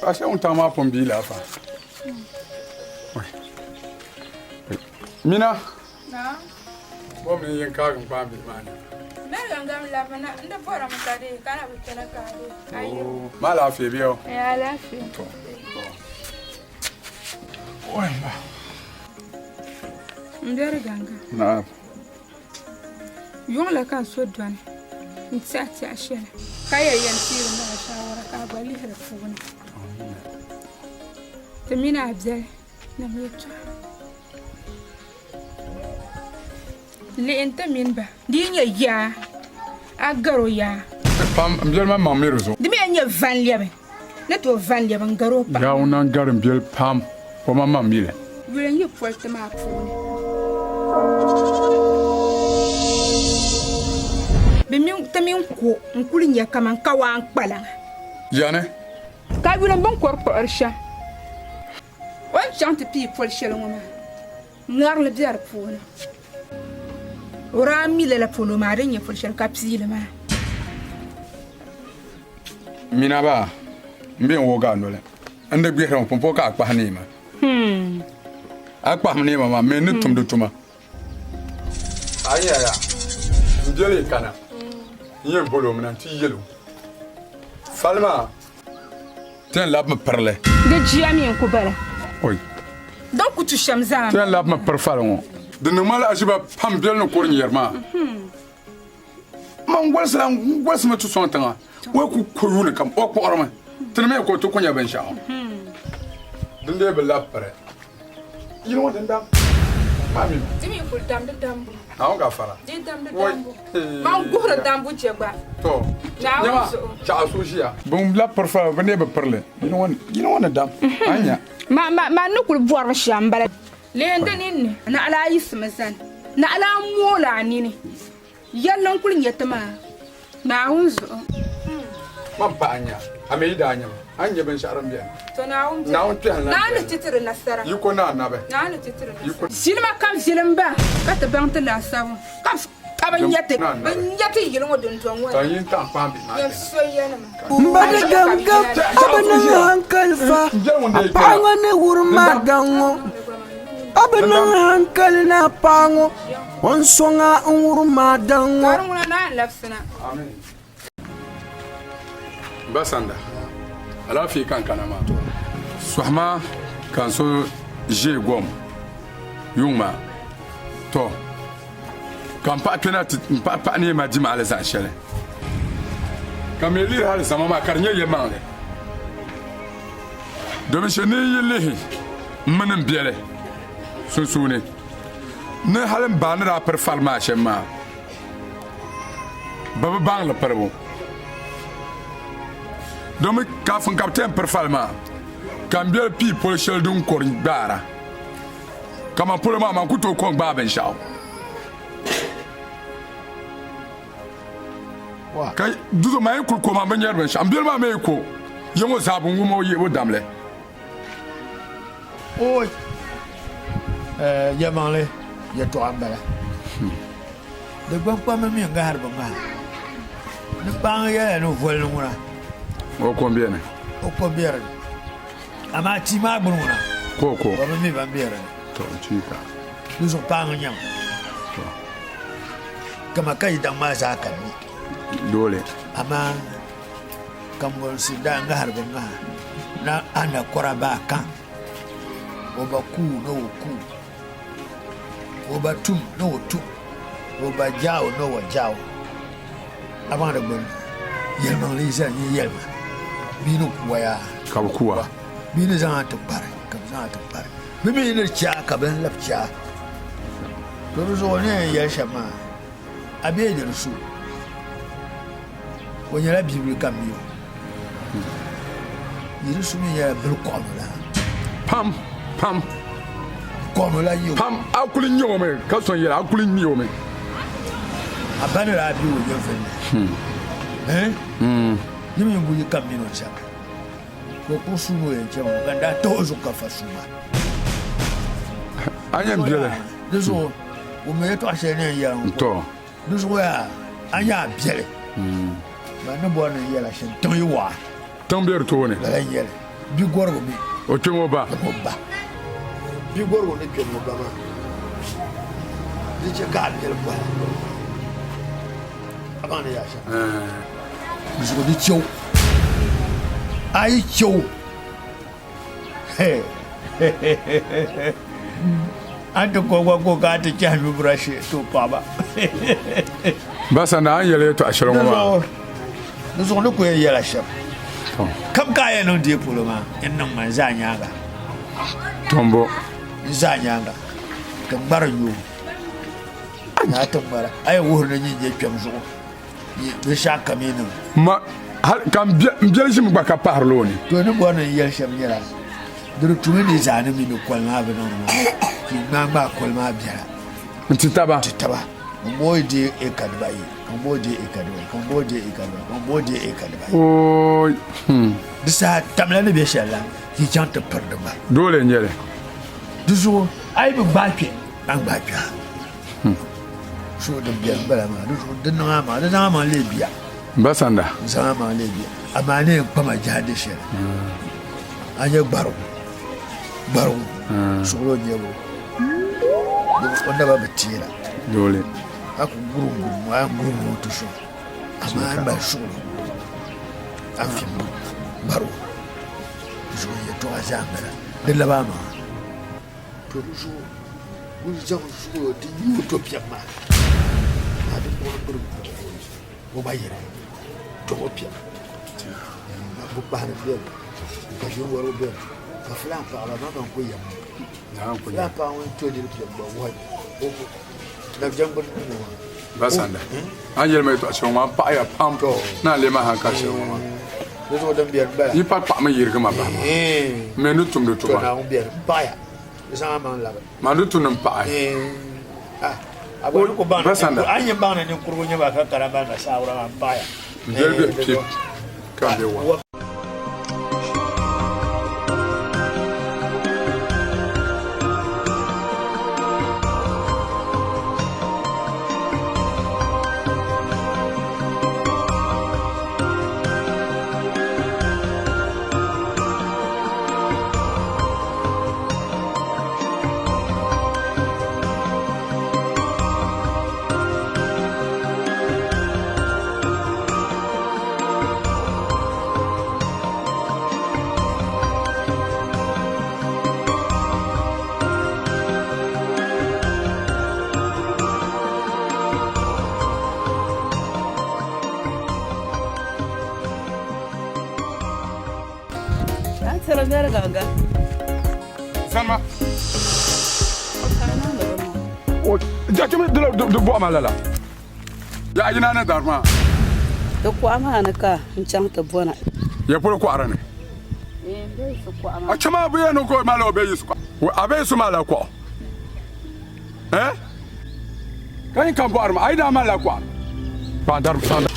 Achei tama pombila fa. Mina. Na. Bom ni yin ka gan pambi mani. Me gangam la bana nda fora mutade kana butana kare. Ayo. Ma la fi biyo. Ya la fi. Oi ma. Ndere ganga. Na. Yon la kan so dwan. Ntsati ashela. Kaya yantiru na shawara ka bali hera fuguna. Temina abzal na meto. Le enta minba. Dinya ya. Agaro ya. Pam mbel ma mamiru zo. Dimi anya van liabe. Neto van liabe ngaro pa. Ya una garin mbel pam. O ma mamile. Wele nyi polte ma funi. Bimi tamin ko nkuli nya kama kawa nkpalanga. Jane. Ka wele bon korpo arsha. On chante pi pol shelo ngoma. Ngar le biar funi. Ora mi la polo ma renye pol shelo kapsile ma. Mina ba. Mbe wo ga no le. Ande gbe ran pompo ka akpa ni ma. Akpa ni ma me ni tum do tuma. Aya ya. Njele kana. Yen bolo mna ti yelo. Falma. Ten lab me parle. De jiami en ko bala. Oi. Donc tu shamzam. Ten lab me par falon. De normal ajiba pam bel no ko nyerma. Man gwalsa me tu son tanga. Wa ku ko yune kam o ko orma. Ten me ko to ko nya ban sha. Dinde be lab pare. You know what ndam? Mami. Dimi ko dam de dambu. Aw ga fara. Di dam de dambu. Man gura dambu jegba. To. Nyama. Cha sushia. Bum lab par fa bane be parle. You know what ndam? Anya. Ma nukul bor shambala. Lende ninni na ala yismazan. Na ala mola nini. Yallon kul nyetama. Na hunzo. Man pa anya. Ameida anya. Anya ben sharam biya. To na hunzo. Na hunzo na. Na na titire nasara. Yuko na be. Na na titire. Silma kam silmba. Kata banta la sawu. Kam abanyate. Banyate yilongo don tonwa. Tayin ta pambi. Yesoyena. Mbada gam abana hankal fa. Pango ne wurma dango. Abana hankal na pango. Onsonga wurma dango. Karunguna na lafsina. Amen. Basanda. Ala fi kan kana ma to. Sohma kan so je gom. Yuma. To. Kan pa tena pa ne ma jima ala za shele. Kameli hal sama ma karnya ye mangale. Domin shi ne yele manin biele. Sun sune. Ne halin ba ni da per falma shemma. Baba bang la perbo. Domin kafin kapten per falma. Kan biel pi pol shel dun kor gbara. Kama pol ma man kuto kon gba ben shaw. Kai duzo mai kul ko ma ben yer ben shaw. Biel ma me ko. Yemo zabun wo ye wo damle. Oi. Yamanle ya to ambala. De gbangba me mi ngar ba ma. Ni bang ya no vol ngura. O combien? O combien? Ama ti ma gbuna. Koko. Ba mi ba biere. To chika. Nous on pas nyam. Kama kai dan ma sa kan ni. Dole. Ama kambol si da ngar ba ma. Na ana koraba kan. Oba ku no ku. Oba tum no tum. Oba jao no jao. Avant de bon. Yelman lisa ni yelma. Binu kuwa Kabukuwa. Binu zan ta pare. Kam zan ta pare. Bimi ne cha ka ben lapcha. To zo ne ya shama. Abe de su. Wonya la bible kam yo. Yiru su mi ya bil ko la. Pam. Kono la yo. Pam akuli nyo me. Ka son yera akuli nyo me. Abana la bi wo yo fen. Yimi bu yi kam no cha. Ko ko su no en cha ganda to zo ka fa su ba. Anya biele. Deso o me to ashe ne ya. To. Deso ya anya biele. Ba no bo na yela shin ton yi wa. Tambiyar to ne. La yele. bi gorgo bi o tungo ba ba bi gorgo ne ke mo ba ma di je ka del ba abana ya sha bi so di chow ai chow he anta ko ka ta ci hannu brush to baba basa na an yele to ashirin ma da zo ko ya yela shab kam ka ya no die polo ma en nan man za nyanga tombo za nyanga kan bar yo na tambara ai wuhur na yin je kyam zo be sha kamenu ma kan biyar shi mu baka parlo ni to ni bo na yel shab nyara duru tumi ni zane mi no kwalma be no ma ki ma ba kwalma biya ntitaba Mboje e kadbai Mboje e kadbai Mboje e kadbai Mboje e kadbai oy disa tamla ne be shalla ki chante perde ba dole nyele duzo ay be baake an baake so de bien bala ma duzo de na ma le bia basanda zama le bia amane pama jade she anye baro so lo nyebo onda ba betira dole aku gurungu to so ama ba so afi baro so ye to azangara de la bama to so mu jam so di utopia ma adu ko buru mo bayere to opia bu bahana be ka yo waro be ka flan pa ala ma ko yam la pa on to di ba wa basanda an yel mai to ashirin ma pa ya pam na le ma han ka ashirin ma so dan biar ba yi pa ma yirga ma ba me nu tum do tuma na on biar pa ya sa ma la ma du tunum pa abon ko ban basanda an yin ban ne kurgo nya ba ka karaba na saura pa ya derbe pip kan de wa Sera vera gaga. Sama. O jakeme de bo amala. Ya ajina na darma. Da ku amana ka in can ta bona. Ya polo ko arane. Bai su ku amana. A chama bu ya no ko mala obe yisu ko. Abe su mala ko. Kan bo arma ai da mala ko. Ba dar sanda.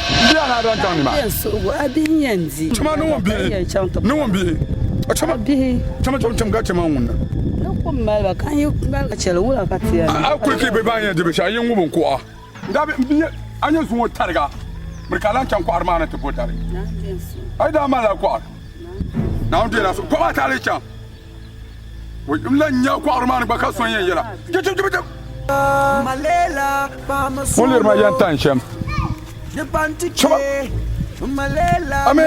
Biya na dan kan ni ma. Yansu abin yanzu. Chama no won bi. No won bi. A chama Bi. chama ga chama wonna. Na kun malba kan yi malba cele wula ka tiya. A kulki be ba ya de be sha yin wubun ko a. Da be anya su wo targa. Murkalan kan ko arma na tabo tare. Na yansu. Ai da mala ko. Na on de na so ko ba tare can. Wo imlan ya ko arma ba ka son yin yira. Je Malela ba masu. Mun lir ma yan tan shem. Chama. Ame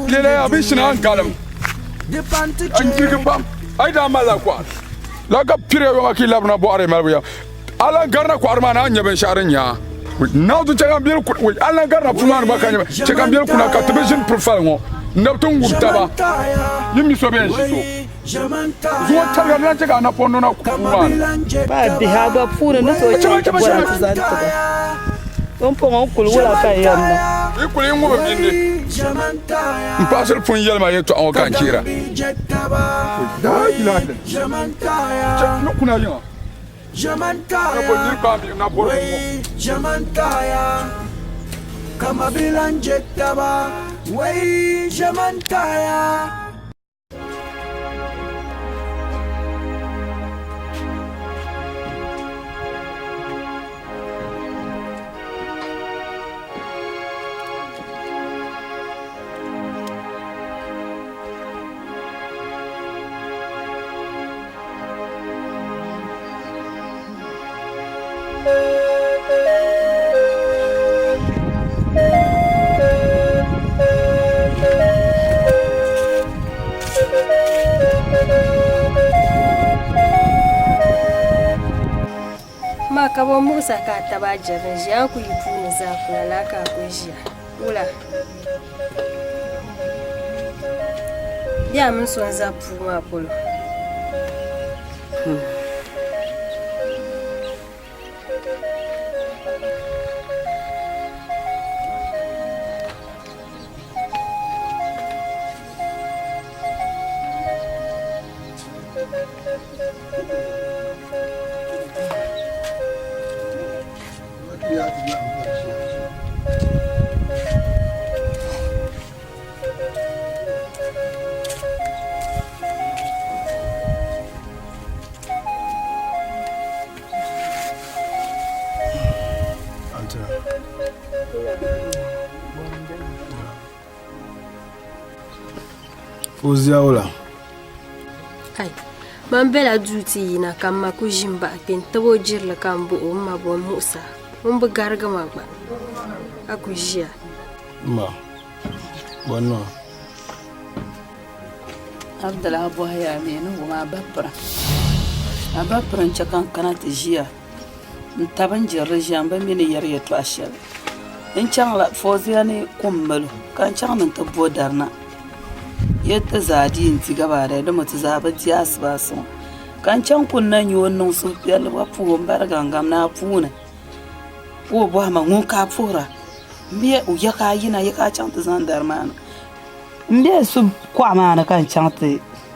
lele abishina an galam. An kirga bam. Ai da mala ko. La ga pire yo ki labna bo are malbuya. Ala garna ko arma na anya ben sharin ya. Na du taga bil ku. Ala garna fuman ba kanya. Taga bil ku na ka television profile ngo. Ndabtun gurtaba. Yimi so ben shi so. Zuwa targa na taga na pondo na ku. Ba bi ha ba fura na so ci bora ta zan ta ba. Don po ngon kul wala ka yamma. E kul yin wo binde. Mpasel fun yelma yeto an kan kira. Da ila da. No kuna yin. Na bo dir ba na bo. Kama bilanje taba, wey jamantaya. ka bo musa ka taba jarin jiya ku yi puni za ku la ka ku jiya wula ya mun son za pu ma polo Fozia wala. Ai, man bela duty na kam ma ku jimba pen tabo jirla kam bo ma bo musa. Mun bu garga ma ba. Aku jia. Ma. Bonno. Abdallah Abu Haya me no ma babra. Ababra chakan kana te jia. Ntaban jirla jamba mini yar ya to ashal. In changla Fozia ne kummalo kan changnan ta bodarna. Yadda zadi in ci gaba da mutu zaba jiyas ba su kan can kunnan yi wannan su fiyar ba fuhon bar gangam na funa ko ba ma ngun ka fura mbiye u ya ka yina ya ka can ta zan dar mana mbiye su kwa mana kan can ta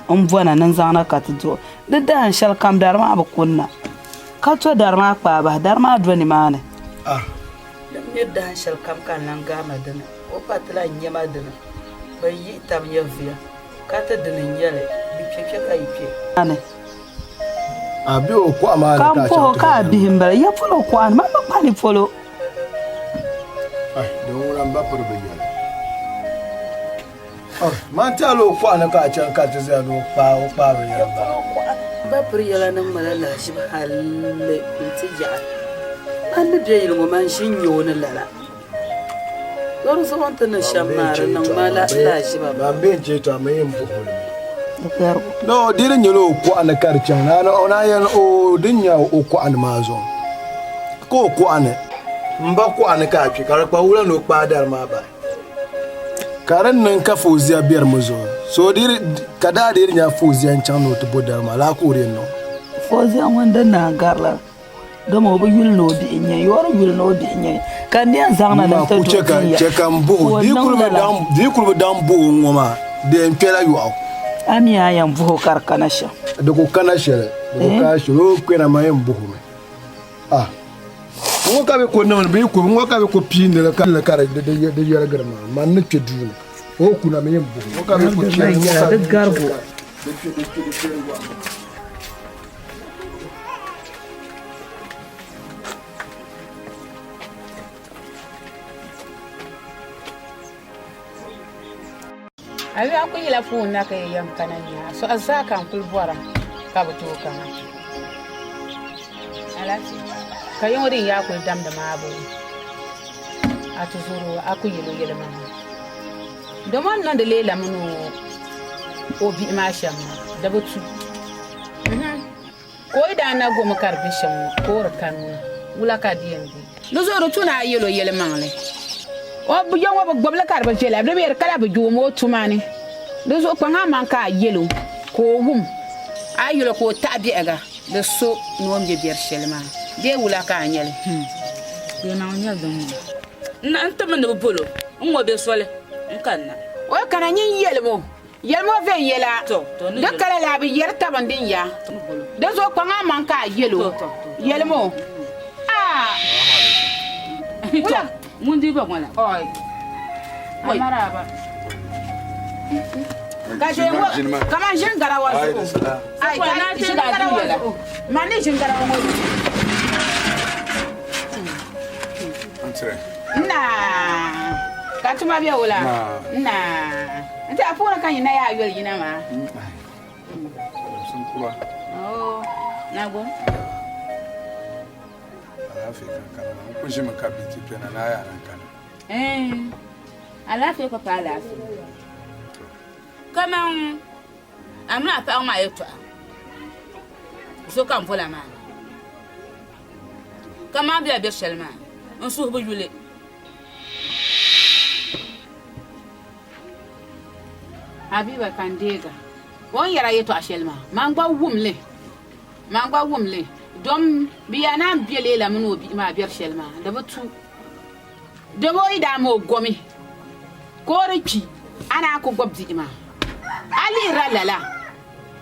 an buwana nan zana ka ta zo duk da shal kam dar ma ba kunna ka to dar ma kwa ba dar ma dwani mana dan yadda shal kam kan nan gama dana o patla nyama dana bayi tam yavia kata dinin yale bi keke ka ipe ane Abi o kwa ma ka po ka bihimba ya folo kwa ma pa ni folo ai don wuran ba fur be yale man ta lo kwa na ka can ka ta zai no pa o pa be yale ba fur yala nan malala shi ba halle intija an da yi mu man shin yo na lala Loro so wanta na shamara nan mala la shi ba ba be je to mai yin buhul no dirin yelo ko an karcin na ona yan o dinya o ko an mazo ko an mba ko an ka fi kar pa wula no pa dar ma ba karan nan ka Fozia biyar muzo so dir kada dirin ya Fozia can no to bodar ma la ko ren no Fozia wanda na garla gama ba yul no di nya yoro yul no di nya kan ne zangna na ta to chekan bu di kurbe dam bu ngoma de mpela yu au ami aya mvuho karkana sha da ko kana shere da ka shiro kwena mai mbuhu me ngo ka be ko non be ko ngo ka be ko pinde la ka de yara garma man ne ke duna o kuna mai mbuhu ngo ka be ko pinde da garbo Abi aku ila fu na ka yam kananya so azaka kul bora ka buto kana alati kayon ri ya ku dam da mabu atuzuru aku yelo yele man do man nan da lela munu obi ma sham da butu ko ida na go mu karbi sham ko rakanu wula ka diyendi do zoro tuna yelo yele manle o bu yon wa gbobla karba jela be ber kala bu jumo tumani do zo kwanga man ka yelo ko wum ayelo ko tabi aga de so no mbe ber shelma de wula ka anyele yo na onyel do na antam no bolo nwo be sole nkanna o kana nyin yelmo ve yela de kala la bi yer tabandin ya de zo kwanga man ka yelo yelmo wala mundi ba wala oi amaraba kaje mo kama jengara wa ai kana jengara wa mani jengara wa na katuma biya wala na nta afuna kan ina ya yol ina ma sun kuwa oh na go Afrika kana ko shi maka biti pena na yaran kana alafi ko pa alafi kama amna pa ma yeto so kan fola ma Kama biya bir shelma. On su bu yule. Habiba Kandega. Won yara yeto a shelma. Mangba wumle. Dom biya na biele la mun obi ma bir shelma. Da batu. Da boy da mo gomi. Koriki ana ko gobdi ma. Ali ralala.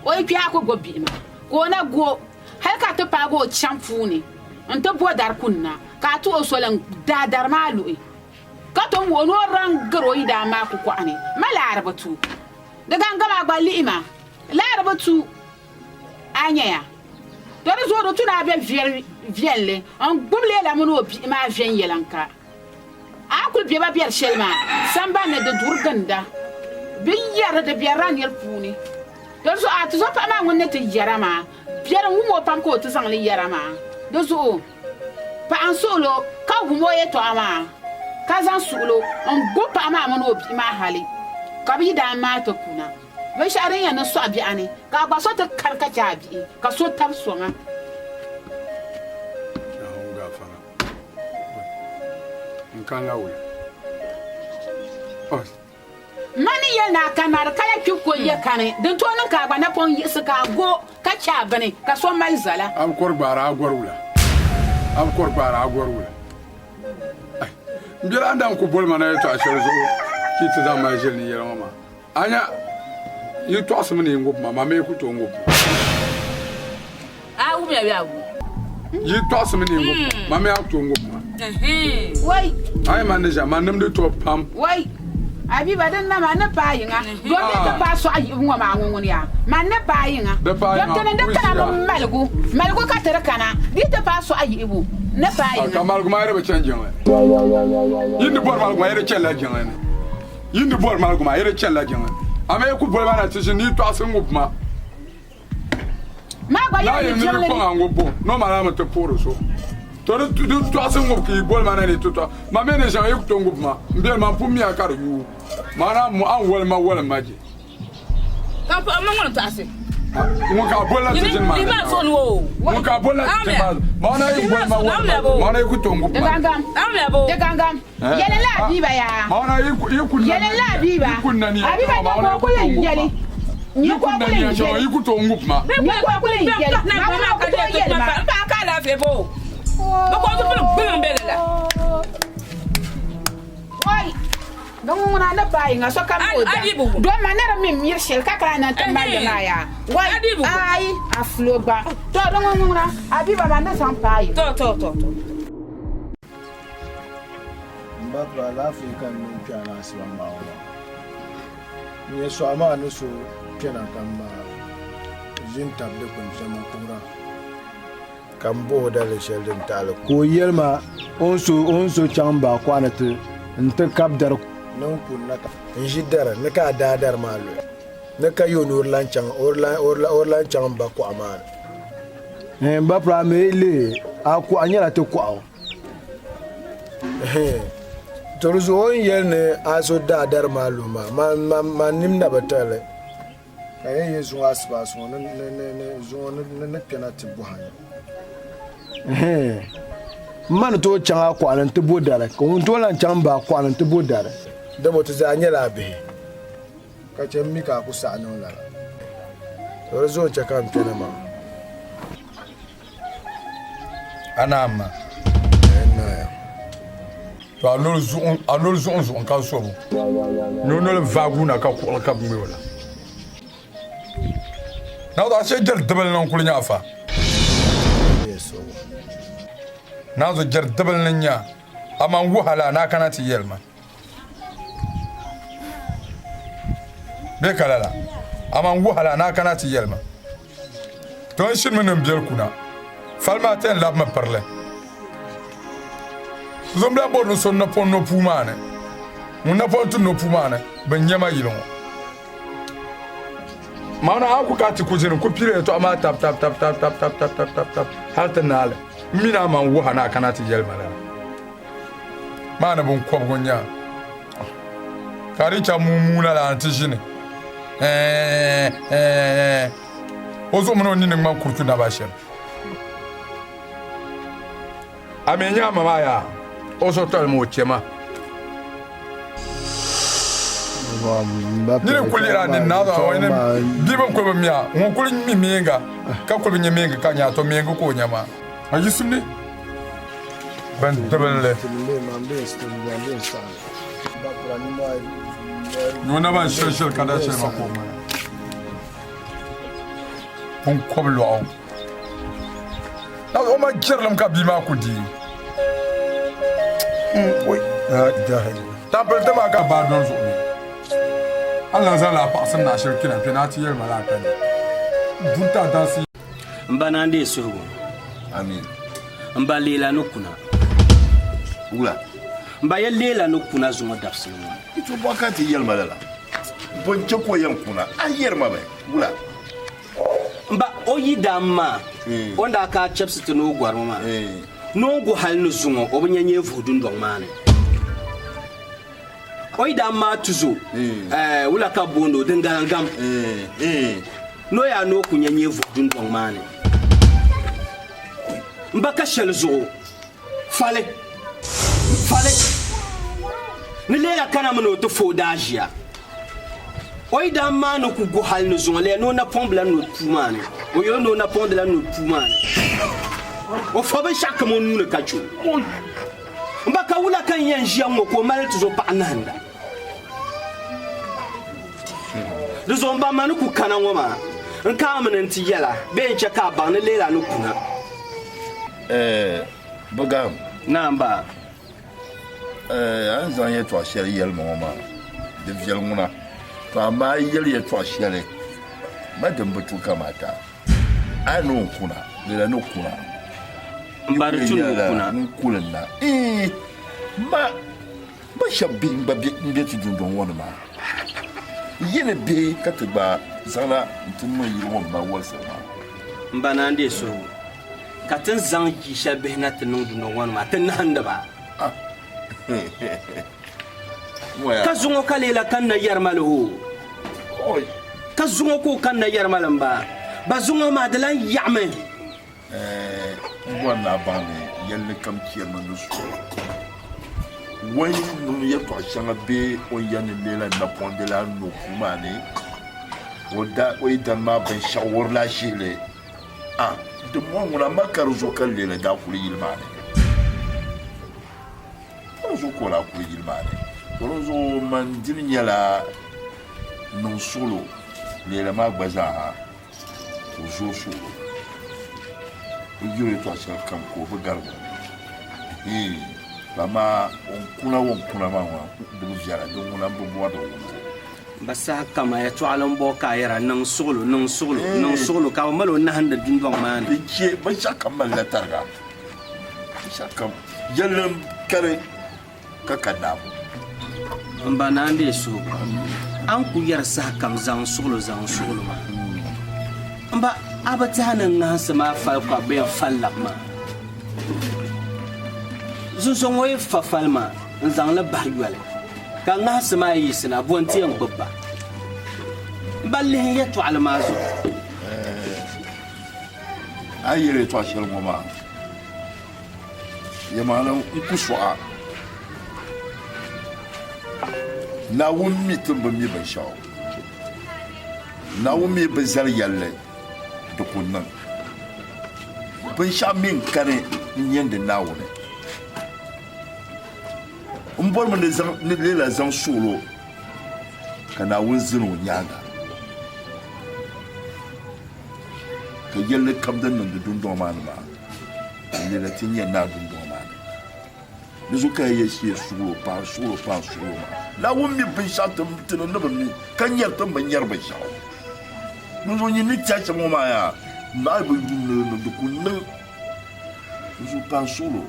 Oy pi ako gobbi ma. Ko na go har ka ta pago chamfu ne. Nta bo dar kunna. Ka to solan da dar malu. Ka to wono ran garo ida ma ku kwani. Mala arbatu. Daga ngama gba liima. La arbatu anya ya. Dore zo do tuna be vielle. On gboble la mun obi ma vien yelanka. Akul biya ba biya shelma. Samba ne de durganda. Biyara de biyaran yel puni. Dozo atu zo pa ma wonne te yarama. Biara wumo pam ko to sangli yarama. Dozo pa an solo ka wumo ye to ama. Ka zan sulo on go pa ma mo no bi ma hali. Ka bi da ma to kuna. Ve share ya no so abi ani. Ka gba so te karka jabi. Ka so tam so nga. Ya hunga fara. Nkanga we. Oh. Mani yel na kanar kala kyuko ye kane de to nan ka gba na pon yi ka go ka cha bane ka so mal zala Am korbara agorula. Ay. Mbira andam ko bol mana to ashar zo. Ki ta da ma jel ni yera mama. Anya yi to asum ni ngop mama me ku to ngop. a wu me ya wu Yi to asum ni ngop mama me ku to ngop. wai Ay manager manam de to pam. wai abi badan na ma na pa yinga do me ta pa so ayi ngwa ma ngun ya ma na pa yinga Da pa yinga, do tenen de kana mo malgu ka tere kana di ta pa so ayi ibu na pa yinga Kamal guma yere be chanjin we. Yindi bor mal guma yere chella jin we. Yindi bor mal guma yere chella jin we. Ame ku bol mana tishin ni to asum ngop ma. ma gba La yinga yindi jirle ko ngop no mala ma te poro so. To to asum ngop ki bol mana ni to. Ma me ne jan yi ku to ngop ma. Mbel ma pu mi akar yu. Mana mu an wala maji. ka pa ma ngon ta se Mu ka bola tishin ma. ni ma so no Mu ka bola tishin ma. Mana yi bol ma wala. Mana yi ku to ngop de ma. gangam de gangam yele la biba ya Mana yi ku yele la biba abi ba ko ko yele ni ko ko yele yi ku to ngop ma. ni ko ko yele ma ko ko yele ma ba ka la fe bo ba ko to bin bele la oi don ngona na bai nga so kam ko da do manera mi mir shel ka kra na tamba de na ya wai ai afloba to don ngona abi ba man san pai to Mbapra lafi kan nun piana siwan bawa. Ni so ama no so piana kan ba. Jin table kun sama kura. Kan bo da le sheldin talo. Ko yelma on so chamba kwanate nta kabdar non kun naka. Njidara naka dadar malo. Naka yonur lanchang orlan chamba ko amana. Mbapra mele aku anyala to kwao. Toruzo on yelne aso dadar maluma man nimna batale kaye yezu asba so ne penalty buhanya man to changa kwalan to bodare ko to lan chamba kwalan to bodare da moto za anyala be ka chemmi ka ku sa non la toruzo chaka mpena ma Anama. To anol zon ka so. No vagu na ka ko ka mi wala. Na da se jel debel non ko nya fa. yeso Na zo jer debel nan nya. Aman wahala na kana ti yelma. Be kalala. Aman wahala na kana ti yelma. To shin men mbiyar kuna. Falma ten lab ma parle. Zombla borno son na pon no pumane. Mun na pon tu no pumane. Ben nyama yilon. Mana aku kati kuzin ku pire to ama tap. Halta nale. Mina man wo hana kanati yelmala. Mana bon ko gonya. Kari cha mumuna la antijine. Ozo mono ni ngam kurtu na bashen. Amenya mama ya. Oso tol mo chema. Ni ko lira ni na da wani bibon ko miya. Mo ko mi menga. Ka ko mi menga ka nya to menga ko nyama. Ayi sunni. Ben dabale. Nuna ban shirshir kada ce ma ko mana. Kun kwablo au. Na o ma kirlam ka bi ma ku di. Oi, jahil. Ta bar ta ma ka ba don zo. Allah zala pa san na shirki na penati yar malaka ne. Bunta dansi. Mbana ndi sugu. Amin. Mba lela nukuna. Ula. Mba ya lela nukuna zuma dafsinu. Ito wakati yel malala. Bon choko yan kuna. Ayer mabe. Ula. Mba oyi damma. Onda ka chapsitu no gwarma. No go hal no zuma obanyanye vodun dong mane. Oyi damma tuzo. Ula ka bondo dengangam. No ya no kunyanye vodun dong mane. Mbaka shelzo fale ni lela kana mano to fodajia oida mano ku go hal no zonle no na pombla no pumane o yo no na pondla no pumane o fobe shaka mo nuna kachu mbaka wula kan yanjia mo ko mal to zo pa nanda do zo mba manu ku kana ngoma nka amnanti yela be nche ka ba ni lela no kuna Bogam. Namba. Un zan ye toi chéri yel mama. De viol mona. Toi ma yel ye toi chéri. Madame Botu kamata. Anu kuna. De la no kuna. Mbarutu kuna. Nkulena. Ma shabing ba bi ti dun don wona ma. Yene be katba zana ntumo yiro ma wolsa ma. Mbana ndi so. Katin zang jisha behna tinung du no wan ma tin handa ba ka zungo kalela kan na yarmalu oy ka zungo ko kan na yarmalan ba zungo ma dalan ya'men wana bani yelle kam kiyama nusu wani nun ya to shanga be o yani lela na pondela no kumani oda oida ma ben shawor la shile de moi on a marqué zo kalle la da kuli yilmane zo ko la kuli yilmane zo man dinya la non solo le la magbaza o zo so o yure to asa kan ko be garba lama on kuna ma wa de viara do on a bo do basa kama ya to alan boka yara nan solo ka malo na handa dundon man bice ba shaka malla targa shaka yallan kare ka kada amba nan de so an ku yar sa kam zan solo ma amba abata nan na sama fa ka be fallak ma zo ngoy fa falma zan la bahywala ka nga sama yi sina bonti en babba balle ya to almazo ayere to ashel mama yamana ikuswa na wummi tumba mi ban shaw na wummi ban zar yalle da kunnan ban sha min kare yanda nawo ne mbor mo ne lela zan solo kana wunzin nyaga ka yelle kamdan nan dun do man ba lela tinye na dun do man ne zuka yeshi solo pa ma la wummi bin shatum tin no mi kan yar tan ban yar ba shawo mun zo ni tace mo ma ya na bu no du kunna zo pa solo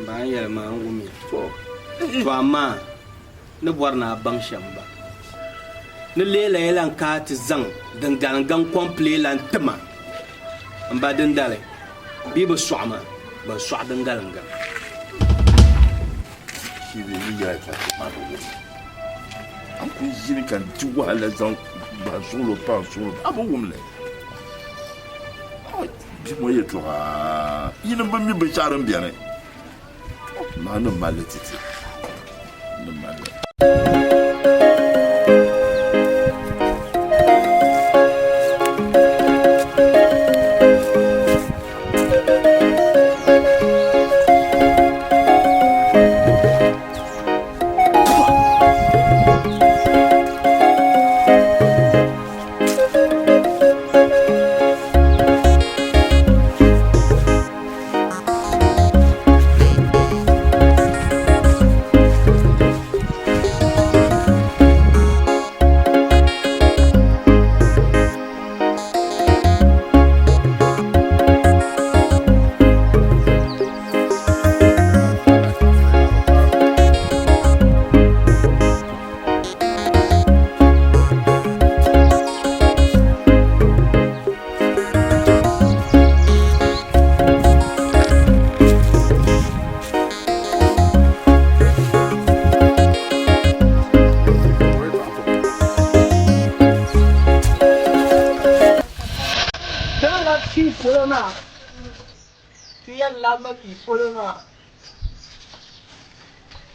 ba ya ma ngumi to amma ne borna bang shamba ne lela yelan ka ti zang dangan komple lan tema amba den dale bi ba suama ba su dangalanga shi ne ni ya ta ma do an ku jini kan ti wala zang ba solo pa solo abu wumle bi mo yeto ha yin ba mi ba charan biane ma no maletiti no malet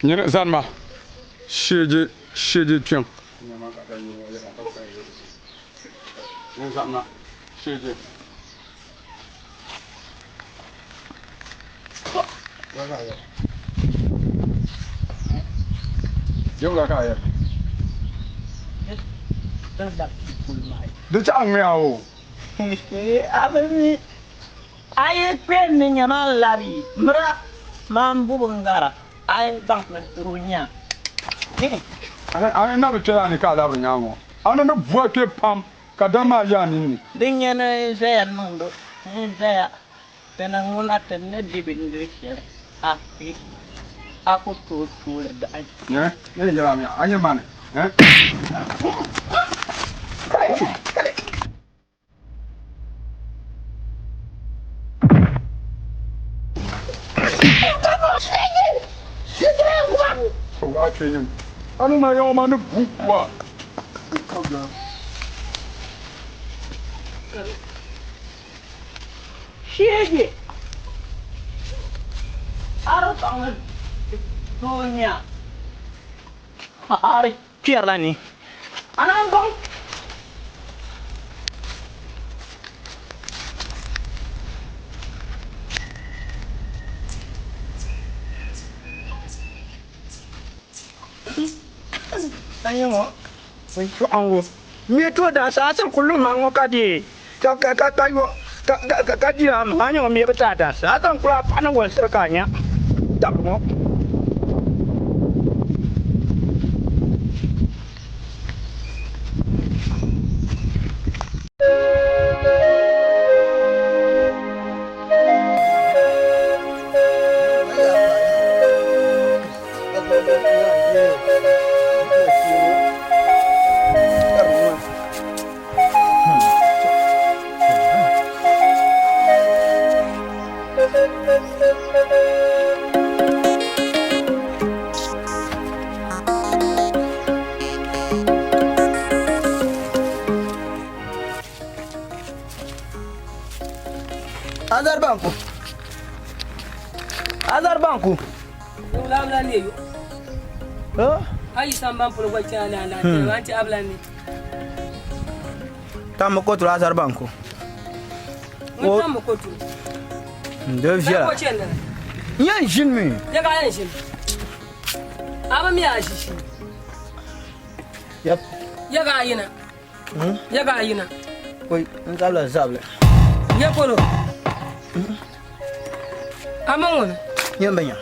Nyere zanma sheje twem zanma sheje Yoga kaya de cha ngya o abani ay pen ni nyama labi mra mambu bungara ay bank na runya ni ana na be tela ni ka da brunyango ana na bua ke pam kadama ya ni dinya na saya mando saya penanguna tenne dibindi api aku tutu da ne jara mi anya mane Ano na yung mano bukwa. Shege. Aro tangan. Dunia. Ari kira ni. Anak bang. Ayo mo. Woi ango. Mi to da sa san kullu mango kadi. Ka yo. Ka di am anyo mi bata da sa san kula pana wal serkanya. Tak mo. Azar banku. Ula ne yo. Ai samban polo kwa chala la, anti abla ni. Tamo kotu azar banku. Mo tamo kotu. Ndo via. Ko chenda. Yan shin mi. Ya ga yan shin. Aba mi ashi. Yep. Ya ga yina. Ya ga yina. Koi, zabla. Ya polo. Amangona. Nyambanya.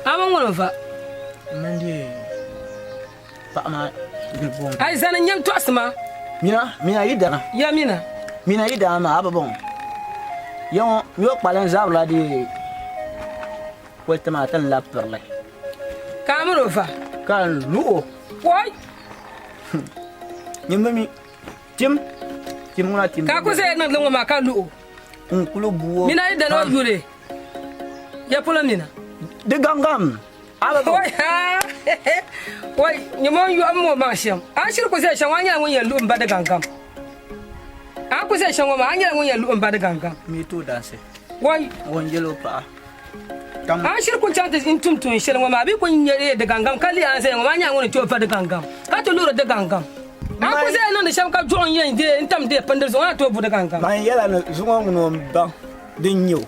Amangona fa. Mandi. Pak ma gilbon. Ai zana nyam to asma. Mina yidana. Ya mina. Mina yidana ma ababon. Yo kpalan zabla di. Weltama tan la perle. Kamero fa. Kan luo. Wai. Nyambami. Tim ngona tim. Ka ko se na longo ma ka luo. Kulo buo. Mina ida no yule. Ya pula mina. De gangam. Wai ha. Wai nyamo yu ammo ma sham. Ashir ko se shan wanya mun yallu ba da gangam. A ku sai shan wa ma an yi wani lu'un ba da ganga. Mi to da sai. Wai. Won yelo pa. An shir kun chanta in tumtun shirin wa ma bi kun yi da gangam kalli an sai wa ma nya wani to fa da gangam. Ka to lura da gangam. An ku sai non da sham ka jon yin de in tam de pandar zo to bu da gangam. Man yala na zuwa ngono ba din yo.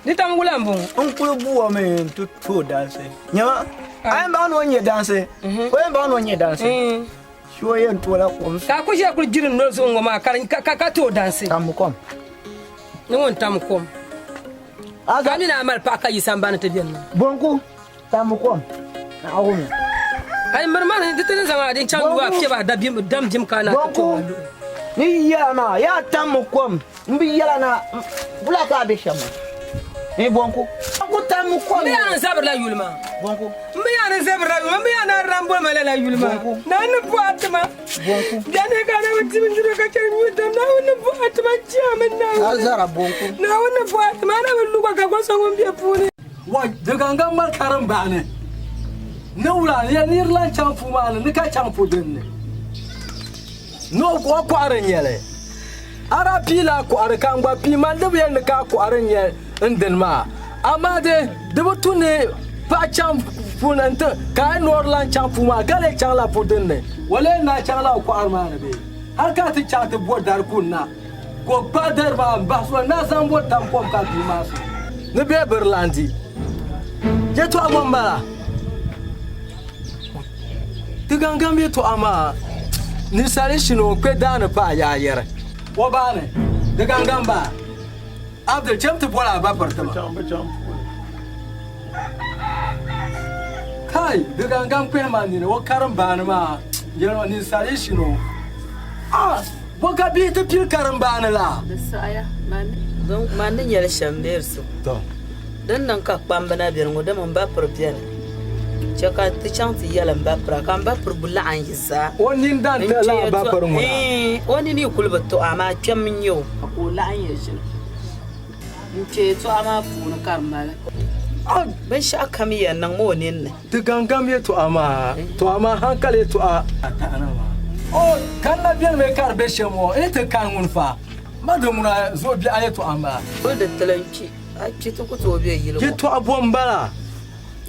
Ni tam gulan bon. On ku buwa me to da sai. Nyama ai ba no nye dan sai. Ko ba no nye dan sai. Sho yen to la ko. Ka ku je ku jirin no zo ngoma ka to dan sai. Tam kom. Ni won tam kom. Aga ni na mal pa ka yisamba na tabiyan. Bonku tam kom. Na awumi. Ai marmana ni tinin zama din can ruwa fiye ba da dam jim kana to. Ni ya ma ya tam kom. Mbi yala na bula ka be shama. Ni bonku. Aku tam kom. Mbi yana zabar la yulma. Bonku. Mbi yana zabar la yulma, mbi yana rambo mala la yulma. Na na buatma. Bonku. Dane kana wuti min jiro ka kan mutam na wannan buatma jaman na. Azara bonku. Na wannan buatma na wallu ka gosa ngombe pune. Wa daga ngan mal karam ba ne. Na wula ya nirlan champu ma ne ka champu din ne. No ko ko aran yele. Ara pila ko ar kan gba pi man da biyan ka ko aran ye indin ma. Amma de da mutune pa champu nan ta ka norlan champu ma gale chan la pudin ne. Wale na chan la ko arma ne be. Har ka ti chan ta bodar kunna. Ko badar ba ba so na san bo tam kom ka bi ma so. Ne be berlandi. Je to abomba. Digangam ye to ama. Ni sare shino kwe dana pa ya yere. Wo ba ne. Digangam ba. Abdul chamtu bola ba bartama. Kai digangam kwe ma ni wo karam ba ne ma. Yero ni sare shino. Ah, wo ka bi ta pil karam ba ne la. Da saya mami. Don mani yel shamber su. To. Dan nan ka kpamba na biyan ngo da man ba propian. Chaka ti chanti yala ba pra kan ba pro bulla an yisa. Oni dan ta la ba par ngo. Oni ni kulba to ama kyam nyo. Ko la an yishin. Nke to ama fu na karmala. Ah, ban sha kamiya nan mo ne ne. Digangam ye to ama hankale to a ta anama. Oh, kan na biyan me karbe shemo ita kan mun fa. Madumuna zo bi ayatu ama. Ko da talanki. Kitu kuto biya yilo. Kitu abon bala.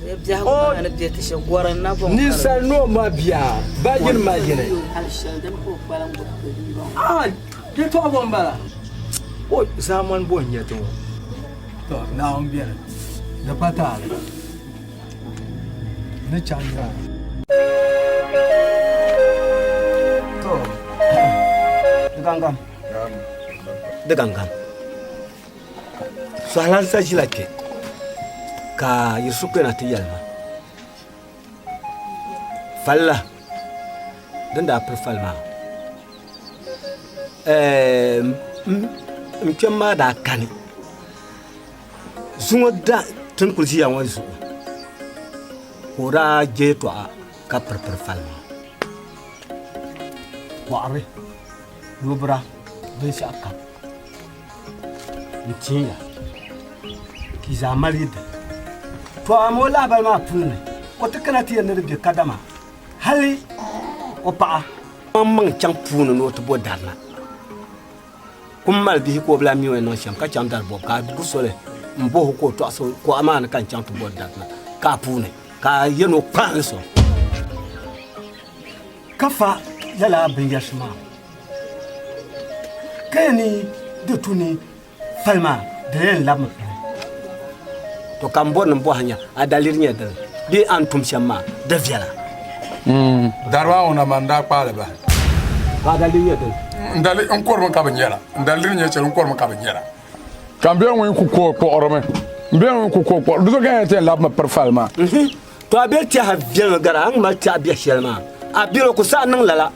Ya biya ko na biya tashin gwaran na bon. Ni sano ma biya. Bagin ma gine. Ah, kitu abon bala. Oh, zaman bon ya to. To, na on biya. Da pata. Ni changa. To. Digangam. So halan sa jila ke ka yisu ko na tiyalma falla dan da per falma mkemma da kani zungo da tun kulsi ya wanzu ora je to ka per falma wa are lubra bin shi akka mtiya kiza malida to amola bal ma punne ko tikana ti ne de kadama hali opa mamman chang punu no to bodarna kummal bi ko bla mi no sham ka cham dar bo ka gusole mbo ko to so ko amana kan chang to bodarna ka pune ka yeno panso kafa yala bin yashma kani de tuni falma de yen lam to kambon mbo hanya adalir nya de di antum shamma de viala darwa ona manda pale ba adalir nya de ndali encore mon kabanyela ndalir nya chelo encore mon kabanyela kambion won ku ko orome mbion won ku ko do ga te lab ma per falma to abel ti ha bien gara ang ma ti abia shelma abiro ko sa nan lala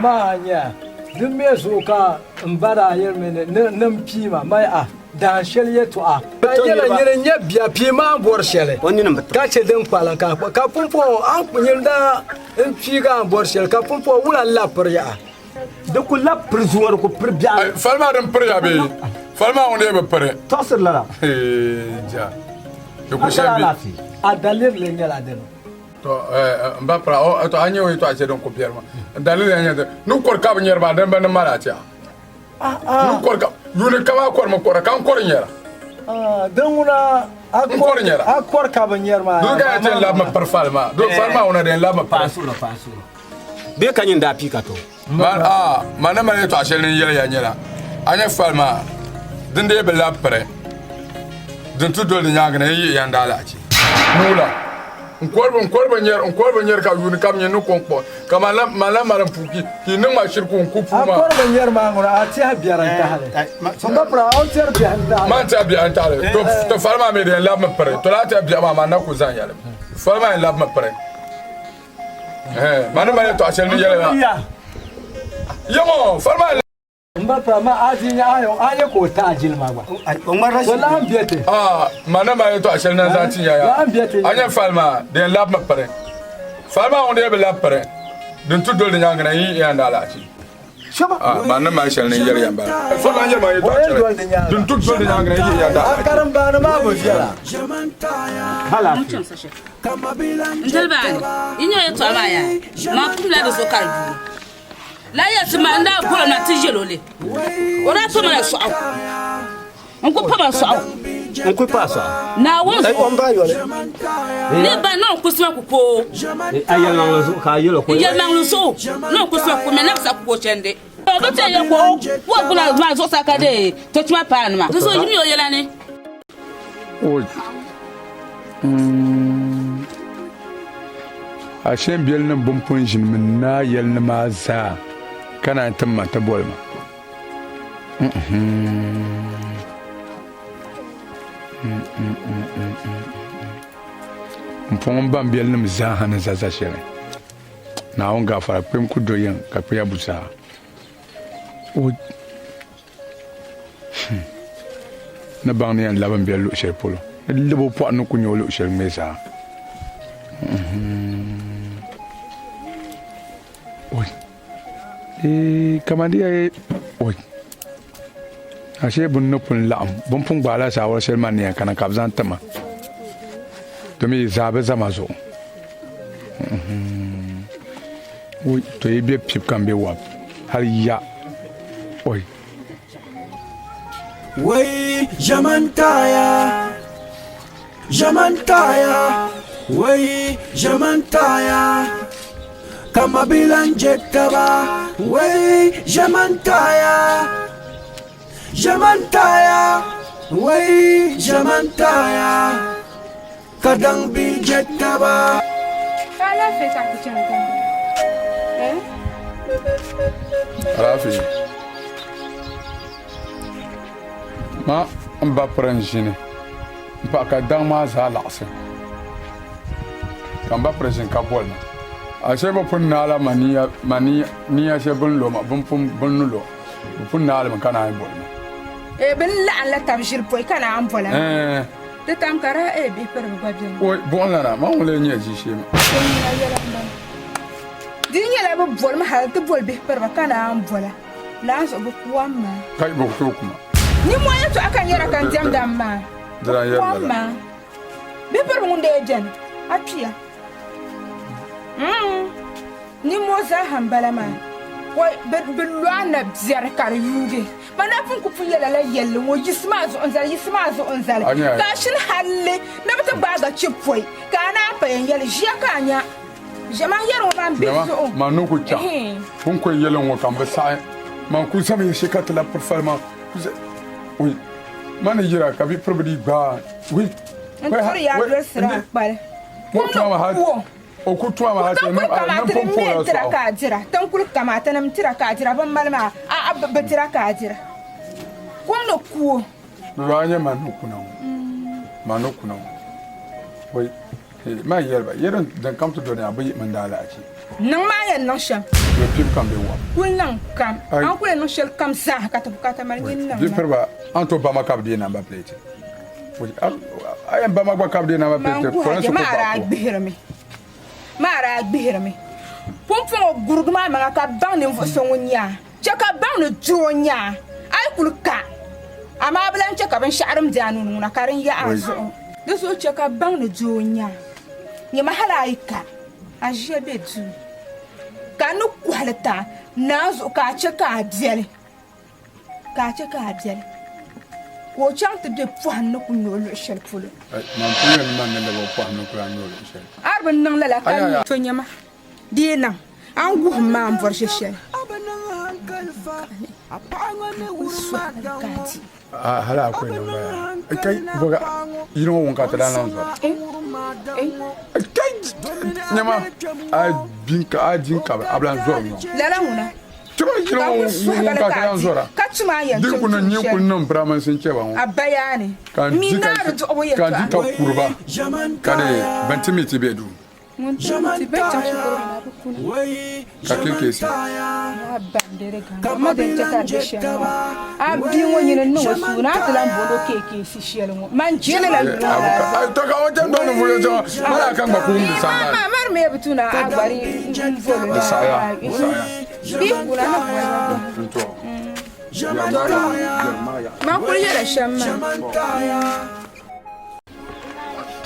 ma nya dun me so ka mbara yer mene nam pima mai a da shel yeto a yela nyere nya bia pima bor shele woni nam ka che den kwalan ka pumpo an kunyin da in fi ga bor shel ka pumpo wula la per ya de ko la per zuwar ko per bia falma dum per ya be falma on de be per tosir lala ja de ko shebi adalir le nyala den to mba pra o to anyo to a che don ko pierma dalir nya de nu kor kabanyera ba den ban mara cha yuni kama kor ma kor kan kor nyera dan wuna akor ka ban yar ma do ga te la ma parfalma do farma ona den la ma pasura be kanyin da pika to mana ma to ashel ni yela ya nyela anya falma dinde be la pare din tu do nyanga ne yi yanda la ci nula nkorbo nyer ka yuni kam nyenu konpo kama la mala mara puki ki ne ma shirku nkupu ma akor ban yar ma ngora ati biara ta hale songa pra on ter bi anda man ta bi anta le to farma me den la ma pare to la ta bi ma na ku zan yale farma la ma pare mana ma to ashel ni yele ya yamo farma mba pra ma aji nya ayo ko ta ajil ma ba umar rashi wala ambiete mana ma to ashel na zati ya anya falma den la ma pare falma on de be la pare den tu do de nyanga na yi ya ndala ci mana ma ashel ni yele yamba falma yele ma to ashel den tu do de nyanga na yi ya ndala akaram ba na ma bo jela hala ndelbani inyo yeto amaya ma kula do so kalbu la yasma nda ko na tijelo ora to ma so onko pa ma so onko pa so na won on ba yo le ba na onko so ko ayel na so ka yelo ko yel na so na onko so ko me na sa ko chende o te ye ko wo guna ma so sakade to tuma pa na ma so yimi o yela ni ashen biyar nan bumpun jinmin na yal na maza kana tamma ta bolma mpon ban biyar nan za hana zaza shere na on gafara pem ku doyen ka pya busa o na ban ne laban biyar lu shere polo lebo po anu ku nyolo shere mesa kamandi oi ashe bun nupun la'am bun pun gbala sawar shelman ne kana kabzan tama to me zabe zama zo oi to yi be pip kan be wa har ya oi wai jamantaya wai jamantaya kama bilan jettaba wai jamantaya wai jamantaya kadang bil jettaba ala fe ta ku chanta Rafi ma mba pranjine mpa ka dang ma za lakse kamba prejin ka bolma ashe ba pun nala mania she bun lo ma bun nulo pun nala man kana bolma bin la la tabjir poy kana am vola de tam kara bi per ba bien o bon la ma on le nye ji she ma di nyela ba bolma hal to bol bi per ba kana am vola la so bu kwamma kai bo to kuma ni moya to akan yara kan jam damma dara kwamma bi per mun de jen apia ni moza hambala ma wai bilwana bzar kar yuge mana fun ku yela la yelle wo yisma zo onzal ka shin halle na bata baga chipoi kana pa yele jia kanya jama yero man bizo manu ku cha fun ko yele wo kan ba sai man ku sami shikata la performa oui man yira ka bi probably ba oui wai ya resra pare mo tuma ha o ku tuwa ma hake nan pompo ya so tira ka jira tan kul kamata nam tira ka jira ban malma a ba tira ka jira kono kuo ranya manu kuna wai ma yerba yeran dan kam to doni abai mandala aci nan ma yan nan sham yo pim kam be wa kul nan kam an kul nan shel kam sa ka ta mar ngin nan di perba an to ba makab di na ba plate wai ayam ba makab kabdi na ba plate ko so ko mara gbihirmi pumfon gurugma ma ka bang ne fo nya che ka bang ne dronya ai kulka ama blan che ka ban sha'arum janu na karin ya azu da so che ka bang ne dronya ni mahalaika aje betu kanu kwalata nazo ka che ka biele ka che ka biɛli ko chaŋ ti be pɔhim ni ku nyɔɔlu shɛli polo man puya ni man nda ba pɔhim ni kula nyɔɔlu shɛli arbi niŋ lala ka to nyɛma dee niŋ an guhim maa n bɔri shɛshɛli hala akwai nan baya kai boga yino won ka tada nan zo kai nyama a jinka ablan zo no lala huna tuma yino won ka tada nan zo ra ka tuma ya din kun nan kun nan braman sun ce ba won abayani kan dika kan dika kurba kane bantimiti bedu kake kesi kama den ta de shema abi woni ne no wasu na tala bodo keke si shele mo man jele la to ka wajen don fuyo jo mara kan ba kun sanga mar me bituna agbari volo da saya bi kula na to ma kuli da shema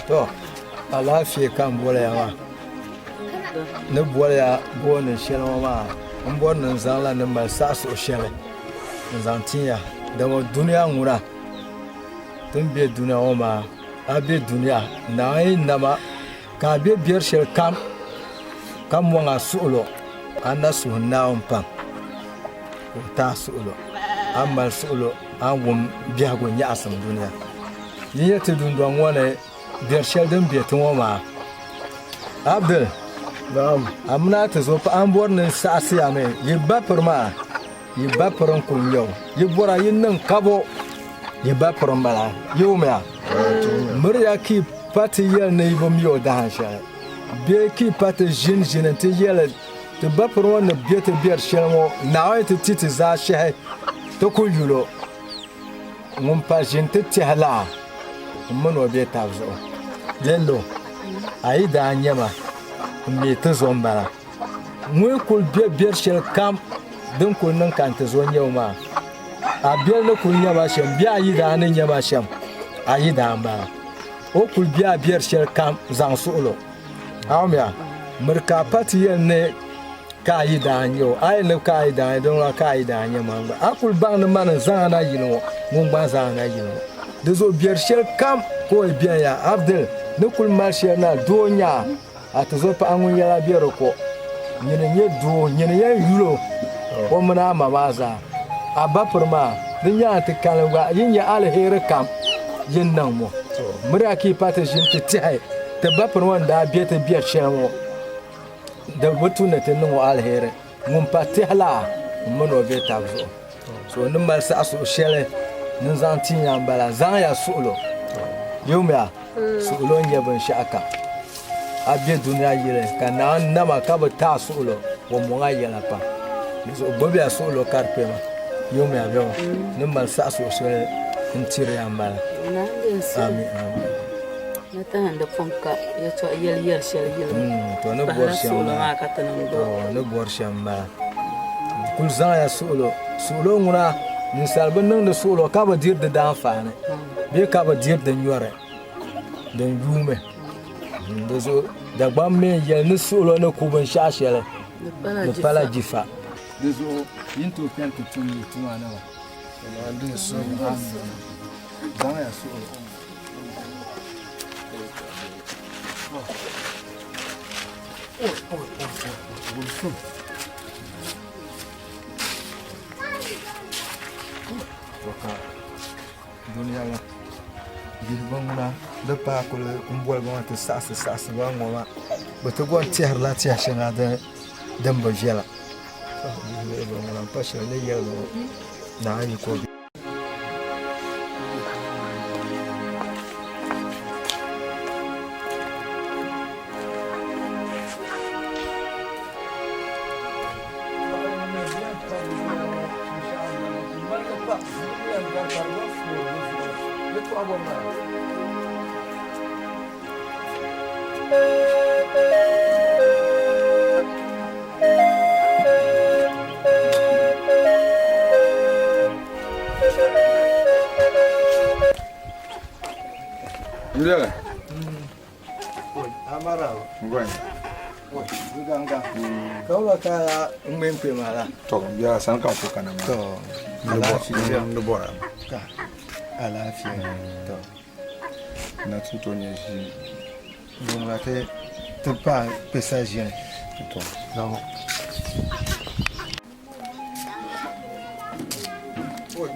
to alafiya kan bola yawa ne bola ya bonin shelma ma an bonin zanla ne mal sasu shele zantiya da wa duniya ngura tun be duniya o ma abe duniya na yi nama ka be biyar shel kam wanga sulo anda su na on pam ta sulo amal sulo an wum biya go nya asam duniya yi ta dundon wani biyar shel din be tun o ma Abdul amna ta zo fa an bornin sa asiya mai yi bafar ma yi bafarin kunyo yi bora yin nan kabo yi bafarin bala yau mai murya ki pati yel ne yi bom yo da hansha be ki pati jin ta yel ta bafar wannan biya ta biyar shelmo na wai ta titi za shi ta kuyulo mun fa jin ta tihala mun wa be ta zo lello ayi da nyama me ta zo mbara mu kul biyar shel kam din kul nan kan ta zo yau ma a biyar na kul nyama shem biya yi da nan nyama shem ayi da mbara o kul biyar shel kam zan sulo awmiya murka pati yen ne ka yi da yau ai ne ka yi da don la ka yi da nyama ba akul ban na man zan na yino mun ba zan na yino da zo biyar shel kam ko biya ya Abdul ne kul marshal na donya a ta zo fa an yara biyar ko nyine ye yulo ko muna mamaza a bafur ma din ya ta kalwa yin ya alheri kam yin nan mu mura ki fata shin ta tai ta bafur wanda biya ta biya shemo da mutu na tin mu alheri mun fati hala mun no be ta zo so nin mal sa su shele nin zan tin ya bala zan ya sulo yumya sulo ban shaka abye dunia yire kana nama kaba ta sulo wo monga yela pa so bobi asulo karpe ma yomi avyo namba sa so ntire ambala amin amin nata handa fonka ya to yel shel yel to no bor shamba no bor shamba kul za ya sulo nguna ni salban nan da sulo kaba dir da dan fa ne be kaba dir da nyore da yume da zo da gbam me yel ni sulo na kuban shashele da pala jifa da zo yin to kan to tun ana wa na da so da ya sulo dunia la bilbongna de pa ko le umbol bon te sas ba ngoma beto gon tier la tier shena de dembo jela le bon la pa shele yelo na ni ko Ndele. Amara. Ngwani. Ganga. Kau bakal ngempel malah. To biya san kan ko kana ma. To. Ndo bora. Ka. Alafiya. To. Na tuto ne shi. Bon la te pas passagien. To. Non.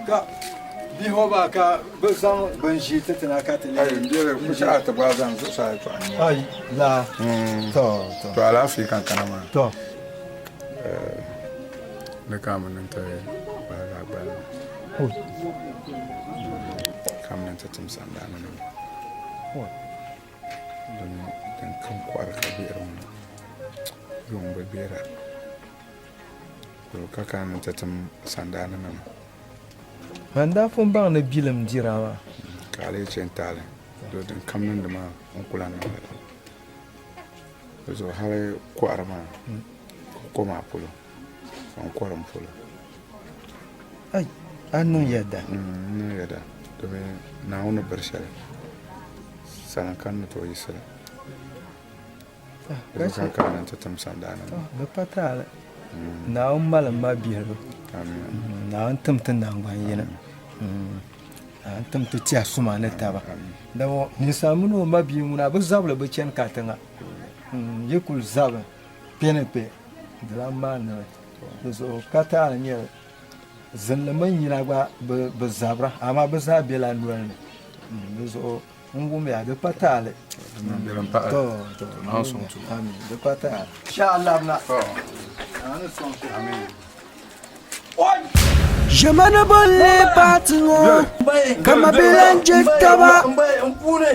Ka bi hoba ka bazan ban shi ta tana ka tele. Ai biya ku sha ta bazan so sai to anya. Ai la. To. To alafi kan kana ma. To. Ne kam nan ta ba ga ba. Kam nan ta tum san da nan. Dan kan kwar ka bi irin yon ba bera. Ko ka kan ta tum san da nan. Manda fun ba na bilam dirawa. Kale chentale. Do dan kam nan da ma on kula nan. Zo hare kwar ma. Ko ma pulo. On kwaram pulo. Ai, anu yada. No yada. Domin na wani barshare. Sanan kan to yisa. Ga ka kan ta tamsan da nan. Da patala. Na on malam ma biyar. Amin. Na on tumtun da ngwan yana. An tumtu ci asuma na taba. Da ni samu no ma biyu na ba zabla ba cen katanga. Yekul zaba. Penepe. Da ma na. So kata ne zallaman yana ba zabra amma ba za bela nuwan ne so ngum ya da patale to na son tu amin da patale insha Allah na ana son tu amin Jamana bolle patingo kama belanje taba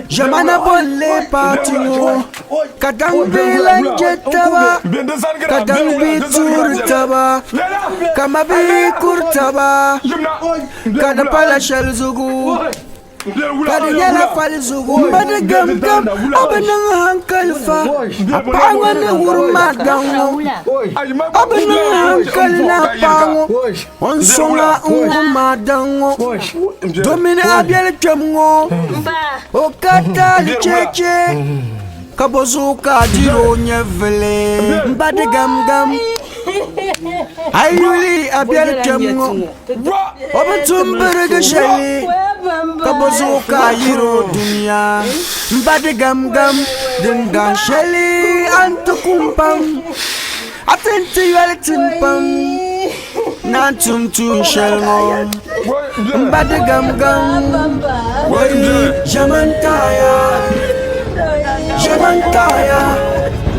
Jamana bolle patingo kadang belanje taba kadang bitur taba kama be kurtaba kada pala shal zugu kada yala fal zugu bada gam gam abanang hankal fa apangan urma dango abanang hankal na pango on songa urma dango domine abiel kemgo o kata cheche kabozuka diro nyevele bada gam gam ayuli abiel kemgo obatum berega shali kabozuka yiro dunia mbade gam gam dingan shali antukumpam atenti yaltimpam nantumtum shelmo mbade gam gam way jamantaya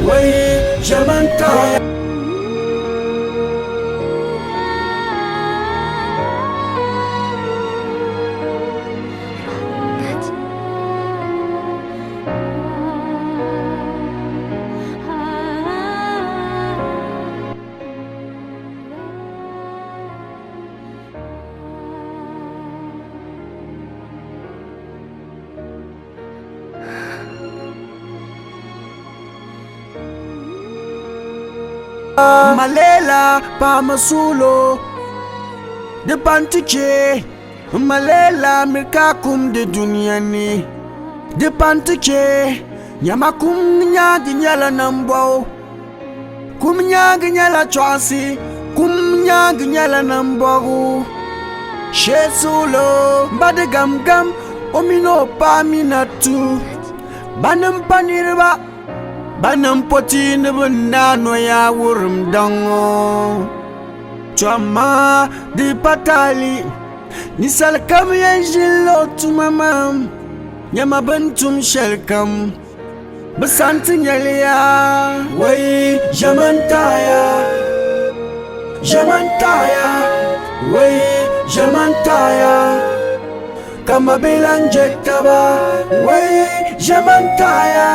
way jamantaya Malela pa masulo de pantiche Malela mirkakum de duniani de pantiche Nyamakum nyagi nyala nambo Kum nyagi nyala chwasi Kum nyagi nyala nambo Shesulo Bade gam gam Omino pa minatu Banam panirba Banam poti nubunano ya wurum dango Chama di patali Nisal kam yanjilo tumamam Nyama bantum shelkam Basanti nyalia Way jamantaya Way jamantaya Kama bilanje taba Way jamantaya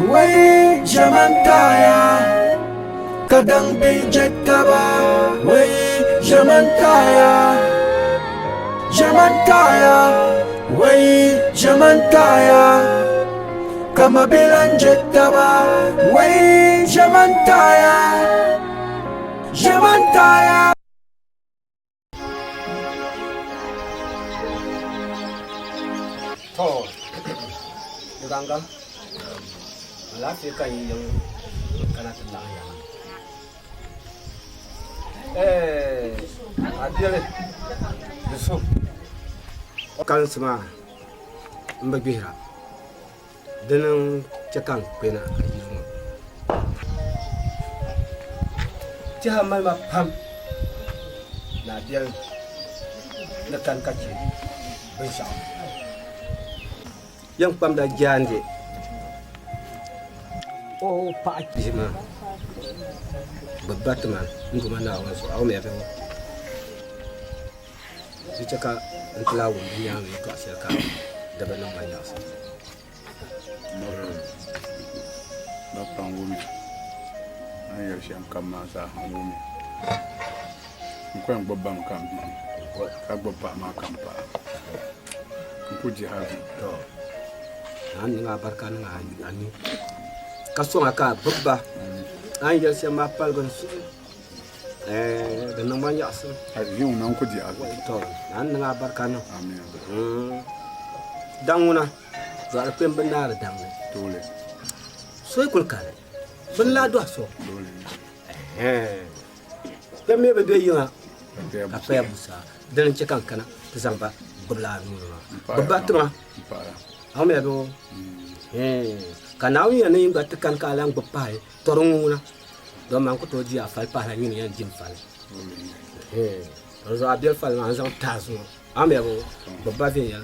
way jamantaya kadang bijetaba way jamantaya way jamantaya kama bilanjetaba way jamantaya Ganga alaafee kan yiŋ kana ti laɣim yama a biɛli di so kalinsi maa n bi gbihira dini n chɛ ka n kpena a yili ŋɔ tiha malima pam na a biɛli ni kan ka che binshɛɣu yɛn kpamda jaandi o paɣa bihi maa bi bati maa n guma naawuni zuɣu a wumya bihi di chɛ ka n ti laa wum bi nyaanga yɛltɔɣa shɛli ka dabi niŋ ba nyaɣasi ba pam wumi an yɛri shɛm kam maa zaa n wumi n kɔn gbubi bam kan bihi ka gbubi paɣa maa kan paɣa n ku jiha vi an niŋa barika niŋa ani ka sɔŋa ka a gbubi ba an yɛli shɛm maa paligi n suɣu di niŋ ba nyaɣasim yiŋ na n ku jiha vi an niŋa barika niŋ daŋ ŋuna zuɣari kpem bi naari daŋni so yi kuli kali bin laa dɔɣi so kpem mi bi be yiŋa ka paya busaa dini chɛ kan kana ti zaŋ ba gbubi laa nuuni maa bi ba tima a mi bi ka naawuni yɛn ni yin gba ti kan ka a lan gbubi pahi tɔri ŋuna don man ku tooi di a fali pahi la nyini yɛn jim fali zuɣa biɛli fali maa n zaŋ taa zuɣu a mi bi gbubi ba viɛnyɛli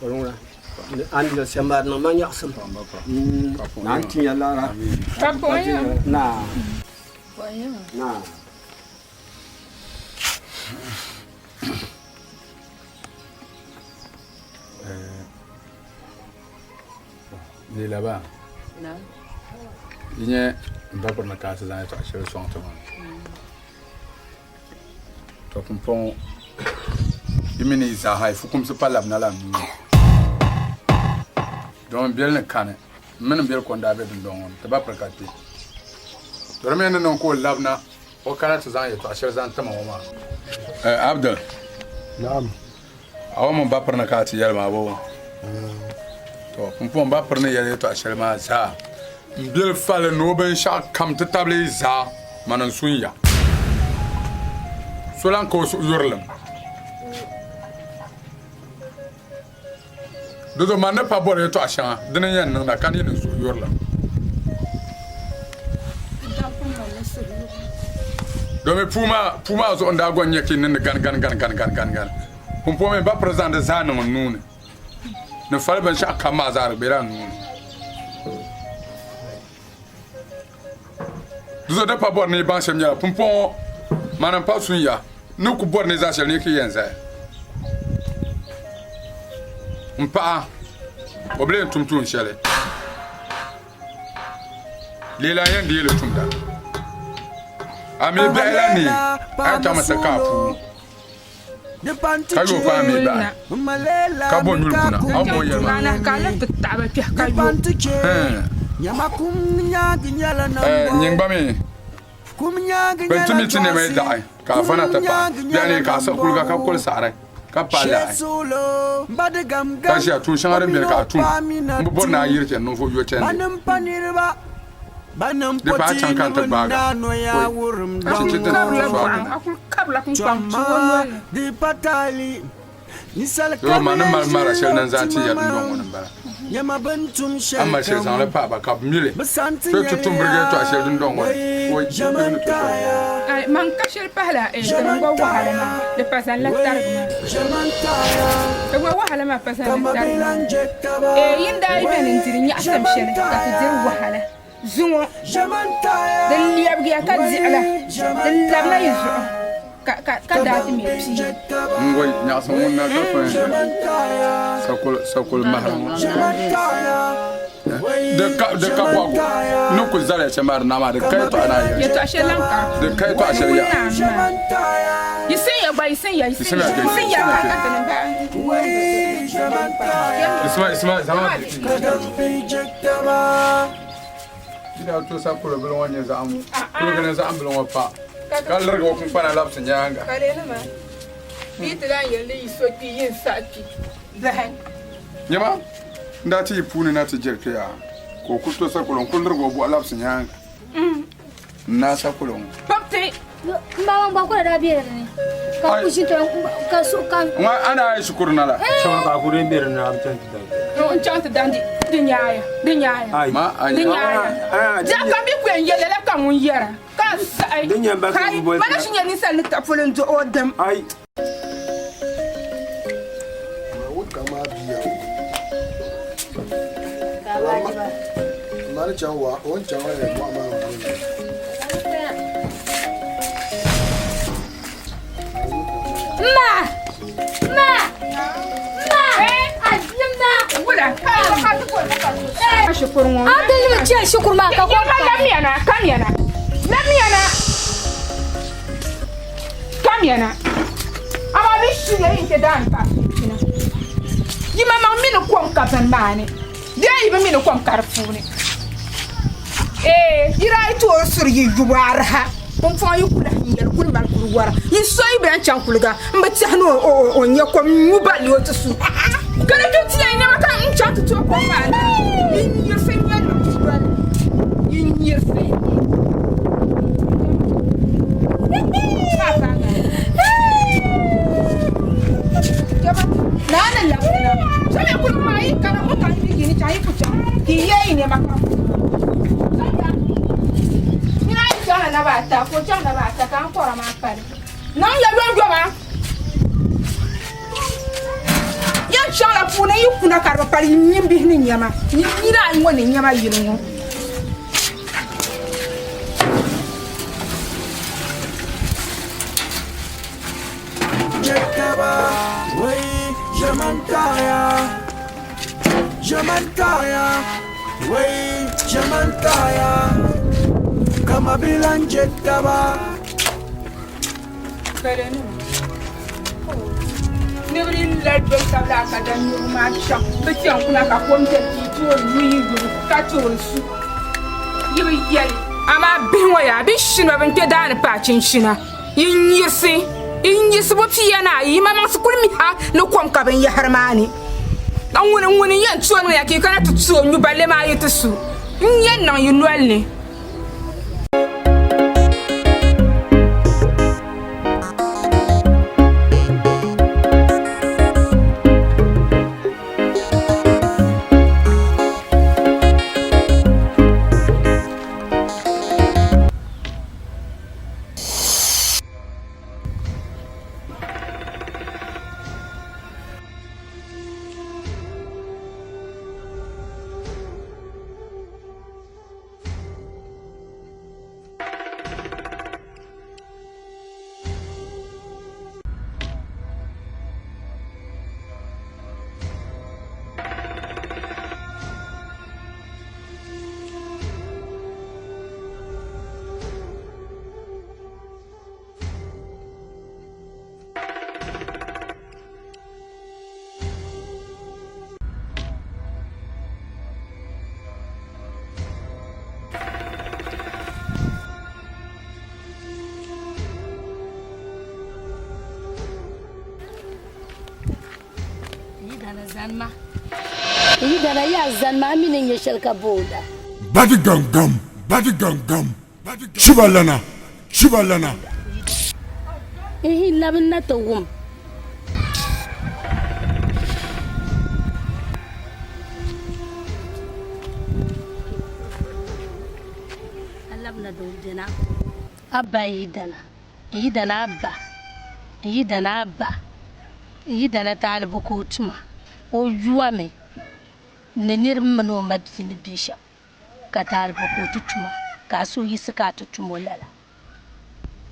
tɔri ŋuna an yɛli shɛm maa niŋ ma nyaɣasim na n tinya laara na ni laba yi nyɛ n ba kuri na ka ti zaŋ yɛltɔɣa shɛli sɔŋ ti maa to pumpɔŋ yi mini yi zaaha yi fukumsi pa labina la nuu don biɛli ni kani mini biɛli kɔn daa be dundɔŋ ŋɔ ti ba piri ka kpe to di mi ni niŋ ka o labina o kana ti zaŋ yɛltɔɣa shɛli zaŋ tima ŋɔ maa Abdul naam awa min ba piri ni ka ti yɛli maa bo to pumpɔŋ ba piri ni yɛli yɛltɔɣa shɛli maa zaa n biɛli fali ni o binshɛɣu kam ti tabili yi zaa ma ni sun ya so lan ka o suhu yurilim dodo man ne pa bɔri yɛltɔɣa shɛŋa dini yɛn niŋda ka ni ni suhu yurilim domin puma zuɣu n daa gɔn nyɛ ki ni gani pumpɔŋ mi ba piri zaŋdi zaa niŋ nuuni ni fali binshɛɣu kam maa zaa di bela nuuni dodo di pa bɔri ni baŋ shɛm nyɛla pumpɔŋ man n pa sun ya ni ku bɔri ni zaa shɛli ni ki yɛn zaya n paɣa o bile n tum tuun shɛli leela yɛn di yɛli tumda a mi biɛhi la ni a yɛn tɔmi ti ka a puu ka yo pa mi bahi ka bɔ nyuli kuna aw mɔ yɛlima nyingba mi bin tumi ti nɛma yi daɣi ka a fana ti paɣa biɛhi ni ka a siɣi kuliga ka kuli saɣari ka pa lahi ka ʒiya tuun shɛŋa din biɛni ka a tum n bi bɔri ni a yiri chɛni ninvuɣu yo chɛndi di pa a chaŋ kan ti gbaaga ka chichi ti yo ma ni mali mara shɛli nan zaŋ ti ya dundɔŋ ŋɔ ni bala a mali shɛli zaŋli paɣa ba ka bi mili so ti tum birigi yɛltɔɣa shɛli dundɔŋ ŋɔ man ka shɛli pahila din gba wahala maa di pa zaŋla tarigi maa di gba wahala maa pa zaŋla tarigi maa yin daa yi bɛni n diri nyaɣasim shɛli ka ti diri wahala zuŋɔ din lɛbigiya ka diɣila din labina yi zuɣu ka daa ti mi pii n gɔi nyaɣasim ŋun na ka fɛn sakuli mahara ŋɔ de ka bɔgu ni ku zali shɛm maa di naa maa di ka yɛltɔɣa naa yɛli yɛltɔɣa shɛli lan ka di ka yɛltɔɣa shɛli ya yi sin ya gba yi sin ya ka ti ni ba Isma zama ida to sa kula bulu wanya za am kula gane za am bulu wa pa ka larga wa kun fana lapsa nyanga kale ne ma bi tiran yalle yi so ki yin saki zahan nyama ndati puni na ti jerke ya ko kusto sa kulon kundur go bo alap sinya na sa kulon papte mama ba ko da biere ne ka kushi to ka su ka wa ana shukuru nala sama ka ku re biere na abtan ti dan on chante dandi dinyaya ma dinyaya ja ka bi ku en yele la ka mun yera ka sai dinya ba ka bo mana shi ni sal ni ta folon do odem ai kama biya mari chanwa on chanwa ya mama Syukur ngomong. Ada ni macam syukur mak kau. Kamiana. Ama bisu ya inte dan pa. Yi mama mino kwam kapan mane. Dia ibe mino kwam karfuni. Ira itu osur yi juwarha. Pom fa yu kula hinyal kul mal kul wara. Yi soy be an chan kulga. Mbati hanu o nya kwam nyubali o tsu. Kana tuti ya ina maka chan tu ko mane. Yi fenya no juwal. Yi fenya. Nana la kuna. Sabe kul mai kana mo kan bi gini chai kucha. Ki ye ne maka. Na bata ko chang na bata kan kora ma pare non ya don ma ya chala puna yu kuna karba pare nyimbi ni nyama ni na ngone nyama yiro Jetaba way Jamantaya way Jamantaya kama bilan jetaba Belenu Nebri led be sabla ka dan yu ma cha be ti an kuna ka ko mte ti to yu yu ka to su yibi yel ama binwa ya bi shino ben te dan pa chinchina yin yisi bo piyana yi mama su kulmi ha no kom ka ben ya harmani an woni yan tuwa ya ke kana tutso nyu balle ma yi tusu yin nan yin walne Idana ya zanma minin ya shalka boda. Badi gangam. Shibalana. Labin na tawum. Alabna dojena. Abba idana abba. Idana talibu kutuma. O juame. Nenir mano madfini bisha ka talibu kutuma ka so yisi ka tutumo lala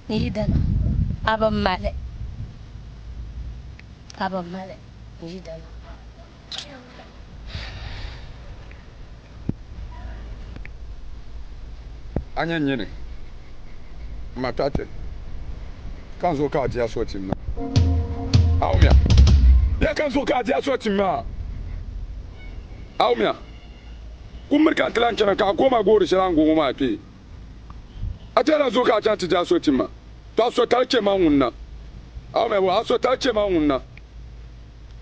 idana abam male idana anya nyene matate kanzo ka dia so timna awmia ya kanzo ka dia so timma awmia kumur ka tlan chana ka koma gori shirango ma pe atela zo ka chanti dia so timma to so talche ma hunna awmia wa so talche ma hunna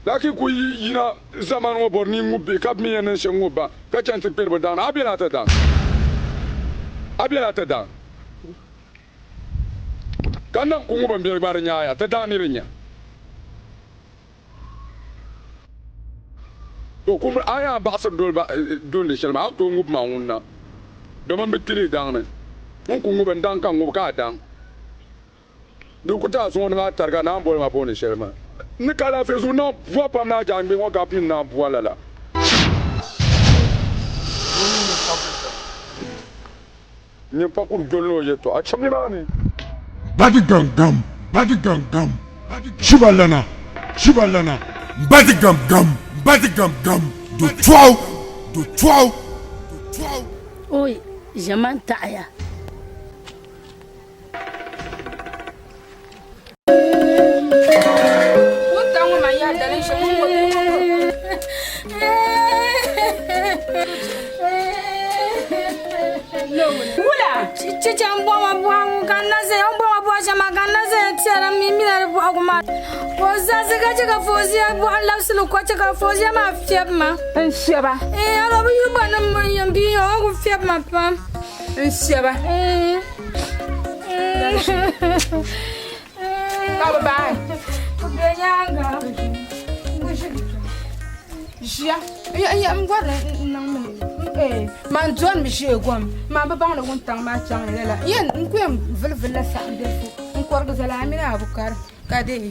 laki ku yina zaman wo borni ngubbe kab mi yenen she ngubba ka chante perbe dan abela ta dan kannan ku ngubba mbi bar nyaaya ta dan ni rinya to kum aya basar dol shelma to ngub ma wonna do man bitili dan ne mun ku ngubba dan kan ngub ka dan do ko ta so na targa na bol ma boni shelma ni kala fe zo na voix pas na jambe ngo ka pin na voix la ni pa ku dolo ye to a chamni ba ni badi gam shibalana badi gam do twau oi zaman ta'aya Cican boma buang karena saya boma buang sama karena saya tiada mimi dari buang rumah. Fosa sekarang fosa buang langsung luka cakap fosa mah fiap mah. Siapa? Kalau biu banam yang biu aku fiap mah pam. Siapa? Kau bye. Kayaknya enggak. Sia, ya mgwar nang man jon mi she gwam ma ba bang na gun tang ma chang lela yen nkwem vil la sa de fu nkwar ga zala amina abukar ka de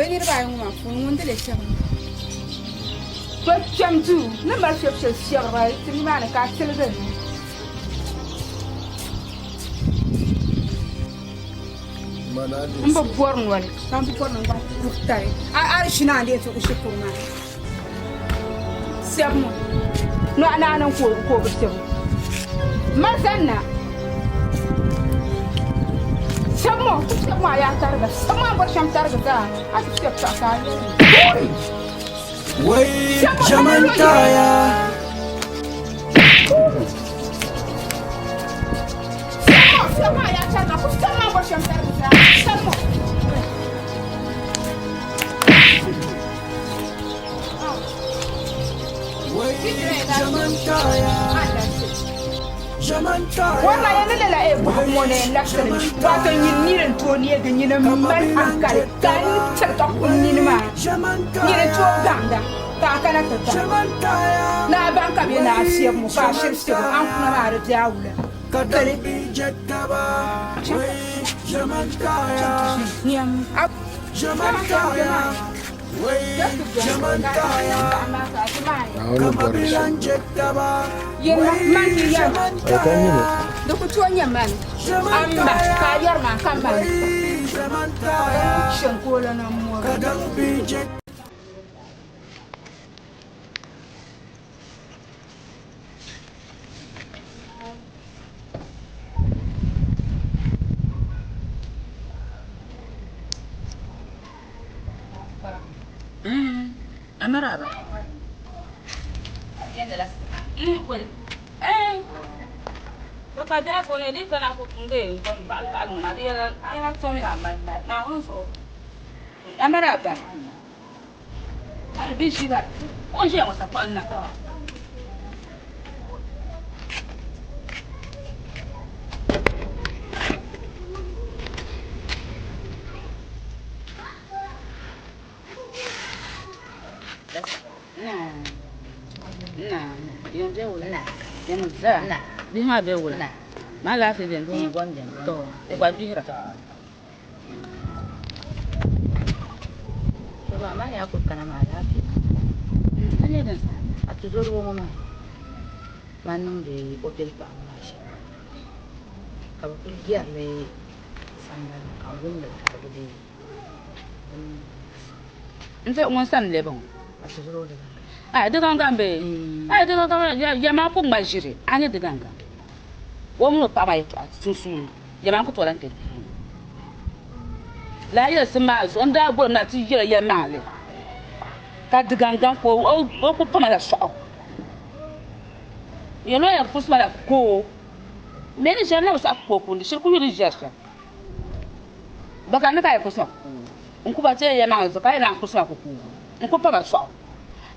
benir ba yung ma fun wonde le cham to cham tu na ma chef ba ti ma na ka tel de mba born wal kam born ba kurtai ar shina de to shi ko ma seb mo no ana nan ko ba seb mazanna Semua ya targa, semua bersam targa dah. Aku siap tak kali. Wait, zaman kaya. Semua ya targa, aku semua bersam targa dah. Semua. Wait, zaman kaya. Wala ya nila la ba mo ne laksana ba ta yin niren to ne ga yin man hankali kan ta ko nin ma niren to ganga ta kana ta na ban ka bi na siya mu ka shirsi an kuma ma da jawula kale zaman kaya niyam zaman kaya zaman kaya kama bilang jetaba yen man ki ya do ko to nyaman amba ka yar ma kamba zaman kaya shan ko la na mo kadang bijet Amaraba. Baka ko ne di kana ko kunde ko bal na dia ina so mi amma na on so amaraba arbi shiga on je ko ta na Yang jauh lah, yang besar. Di mana jauh lah? Malah sih yang tu gonjang. Tu, buat biar. Coba mana aku kena malah. Ani dan atuzuru mama. Manung de hotel pa masha. Kaba kuliya le sangal kawun le kabudi. Nse on san le bon. Atuzuru de. Ah de ganga be. Ah de ganga ya ma ko ngajire. Ani de ganga. Wo mu pa mai susu. Ya ma ko to lan te. La ya sama so nda bo na ti yira ya ma le. Ka de ganga ko o ko pa ma la so. You know ya pusma la ko. Meni jana usa ko ko ndi shirku yiri jasa. Baka na ka kusma. Nku ba te ya ma zo ka na kusma ko ko. Nku pa ma so.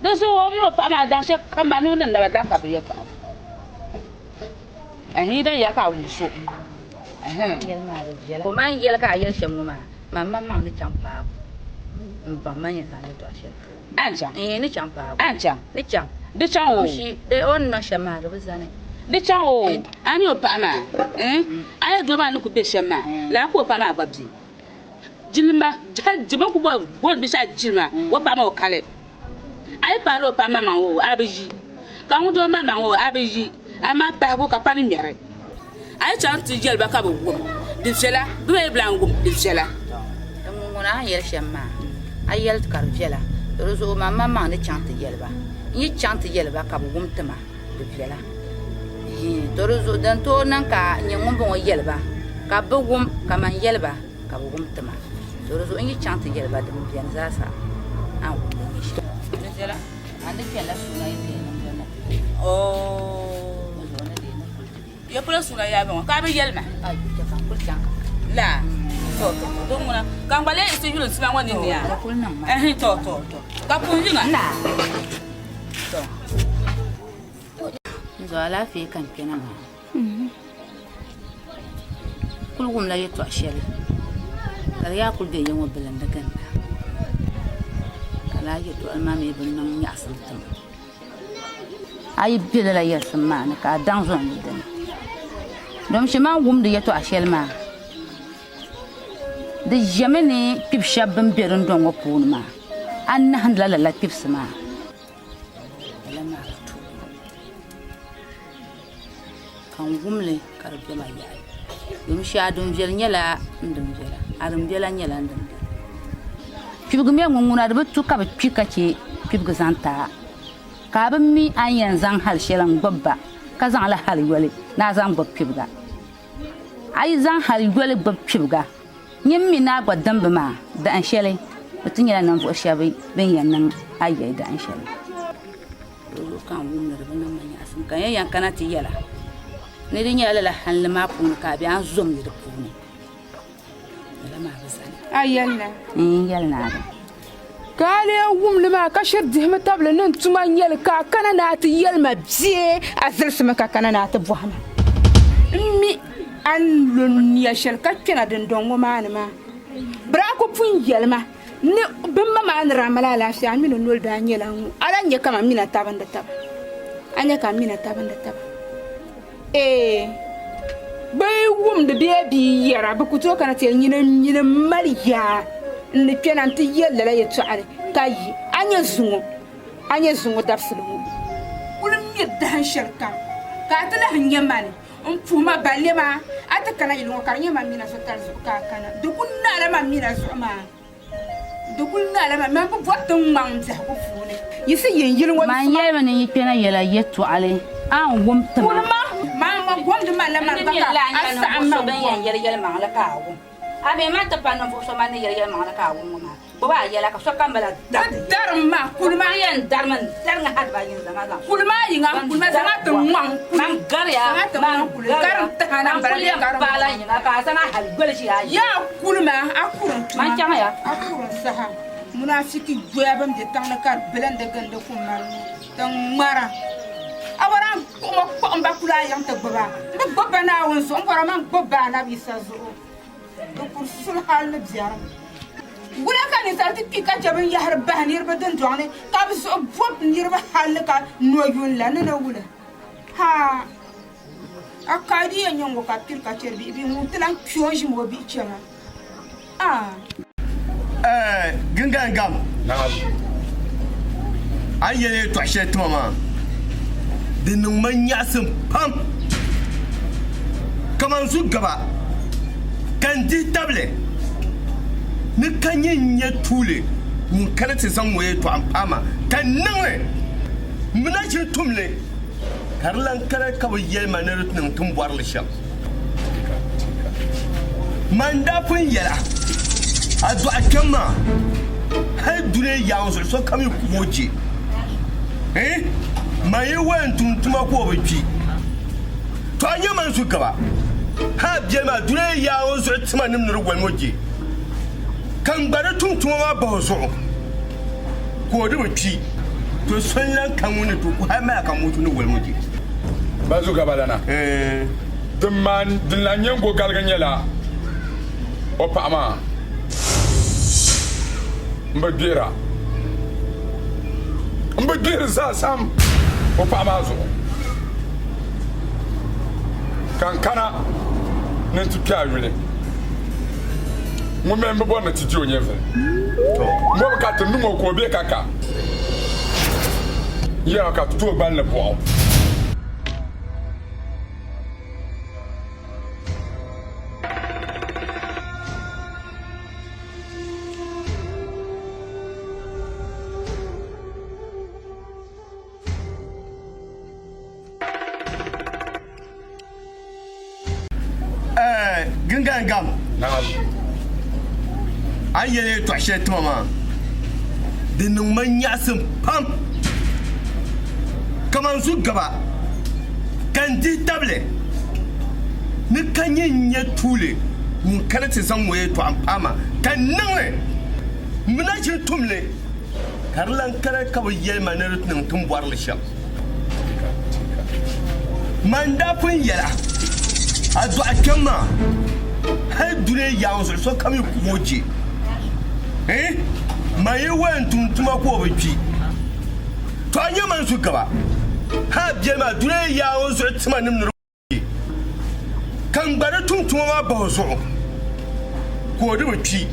Do so wo mo pa ma dan she ka ma nu na ba dan ka be ka. Ahi da ya ka wu so. Yel ma de jela. Ko man yel ka yel shemu ma. Mama ma ni champa. Mba ma nya sa ni to ashe. Anja. Ni champa. Anja. Ni champa. De chan o de on ma shama do bazane de chan o ani o pa ma ay do ma ku be shama la ku pa ma babji jilma jiba ku bo bi sha jilma wo pa ma o kale ay pa ro pa ma ma o abiji ka hu do ma ma o abiji ama pa ko ka pa ni mere ay chan ti jel ba ka bo di jela do e blango di jela mo na yel shama ay yel kar jela do so mama ma ni chan ti jel ba ni chante yelba ka bu gumtama de fiela torozo dan to nan ka nyangum bo yelba ka bu gum ka man yelba ka bu gumtama torozo ni chante yelba de bian zasa an ni zela ande fiela suna yele oh ya pula suna ya ba ka be yelma ay ka kan kul changa la to do ngona kan bale se yulu sima woni ni ya to ka pun jinga na Nzo ala fi kan kenan ma. Kulgum la yeto ashel. Kala ya kul be yango belan da kan. Kala yeto almami ibn nan ya asalta. Ay bela la yasma na ka dan zon din. Dom shima gum de yeto ashel ma. De jamene pip shabban berin don wopun ma. An handla la pips ma. Kan gumle karbe ma yayi dum sha dum jel nyala ndum jela arum jela nyala ndum pibgu me ngunguna de butu ka pika ci pibgu zanta ka ba mi an yan zan hal shelan babba ka zan la hal yole na zan bob pibga ay zan hal yole bob pibga nyim mi na gwa damba ma da an shele mutun yana nan vo shabi ben yan nan ayi da an shele kan gumle de ban man yasin kan yan kana ti yala ne din yala la hanle ma pun ka bi an zom ni de pun la ma bazani ayalla yalna da kale wumle ma ka shirdi ma table nan tuma yel ka kana na ti yel ma bie azalsma ka kana na ta buhama mi an lon ya shel ka kena den dongo ma ma bra ko pun yel ma ne bimma ma an ramala lafiya mi no nol da nyela ala nye kama mina tabanda tab anya ka mina tabanda tab bai wum da bi yara ba ku to kana te nyina mariya ni kenan ti yella la yetu ale kayi anya zungu dafsulu ulum yedda han sharka ka tala hanya mani puma balle ma ata kana yilo karnya ma mina so tar ka kana dukunna la ma mina so ma dukunna la ma bu botun man za ku fune yisi yin yilin wa man yema ni kena yela yetu ale an wum tama ma gwamnati malama baka asama ben yan yel ma la ka wu abe ma ta panan fo so man yel ma la ka wu ma bo ba yela ka so kambala darma kulma yan darman darnga hat ba yin zama ga kulma yinga kulma zama to man gar ya man gar ta kana bala gar bala yinga ka sana hal gol shi ya kulma akurun man chama ya akurun saha munafiki goyabam de tan kar belen de gande kuma tan mara awara kuma ko amba kula yang te baba ne baba na won so ngora man baba na bisa zo do pour sul hal ne biara gula kan ni sarti pika jaban ya har bahnir badan jone ka bi so bop nir ba hal ka no yun la ne wula ha akadi en ngo ka pir ka cherbi bi mu tlan kyoji mo bi chama gingangam an yele to ashe to mama dinin manya sun pam kaman su gaba kan di table ni kan yin ya tule mun kana ta san waye to an fama kan nan muna ji tumle karlan kare ka bayyana manar tun buwar lisham mandafin yala a zo a kama har dure yawon so kami kumoje ma yi wayan tuntuma ko baki to an yi man su gaba ha biya ma dure yawon so tuma nim nur gwan moje kan bare tuntuma ma ba so ko da baki to son yan kan wani to ko har ma kan mutu ni gwan moje ba su gaba dana man dinlanyen go galganyela o paama mbadira za sam o paama zo kankana ne tuka wile mo membe bo na tiji onyefe mo ka tunu mo ko be kaka ya ka tutu ban le bo gam an yele to ashe to mama dinin manya sun pam kaman su gaba kan di table ni kan yin ya tule mun kana ta san waye to an fama kan nan muna ji tumle karlan kare ka bayyana manar tun buwar lisham mandafin yala a zo a kama har dure yawon so kami kumoje ma yi wayan tuntuma ko baki to an yi man su gaba ha biya ma dure yawon so tuma nim nur kan bare tuntuma ma ba so ko da baki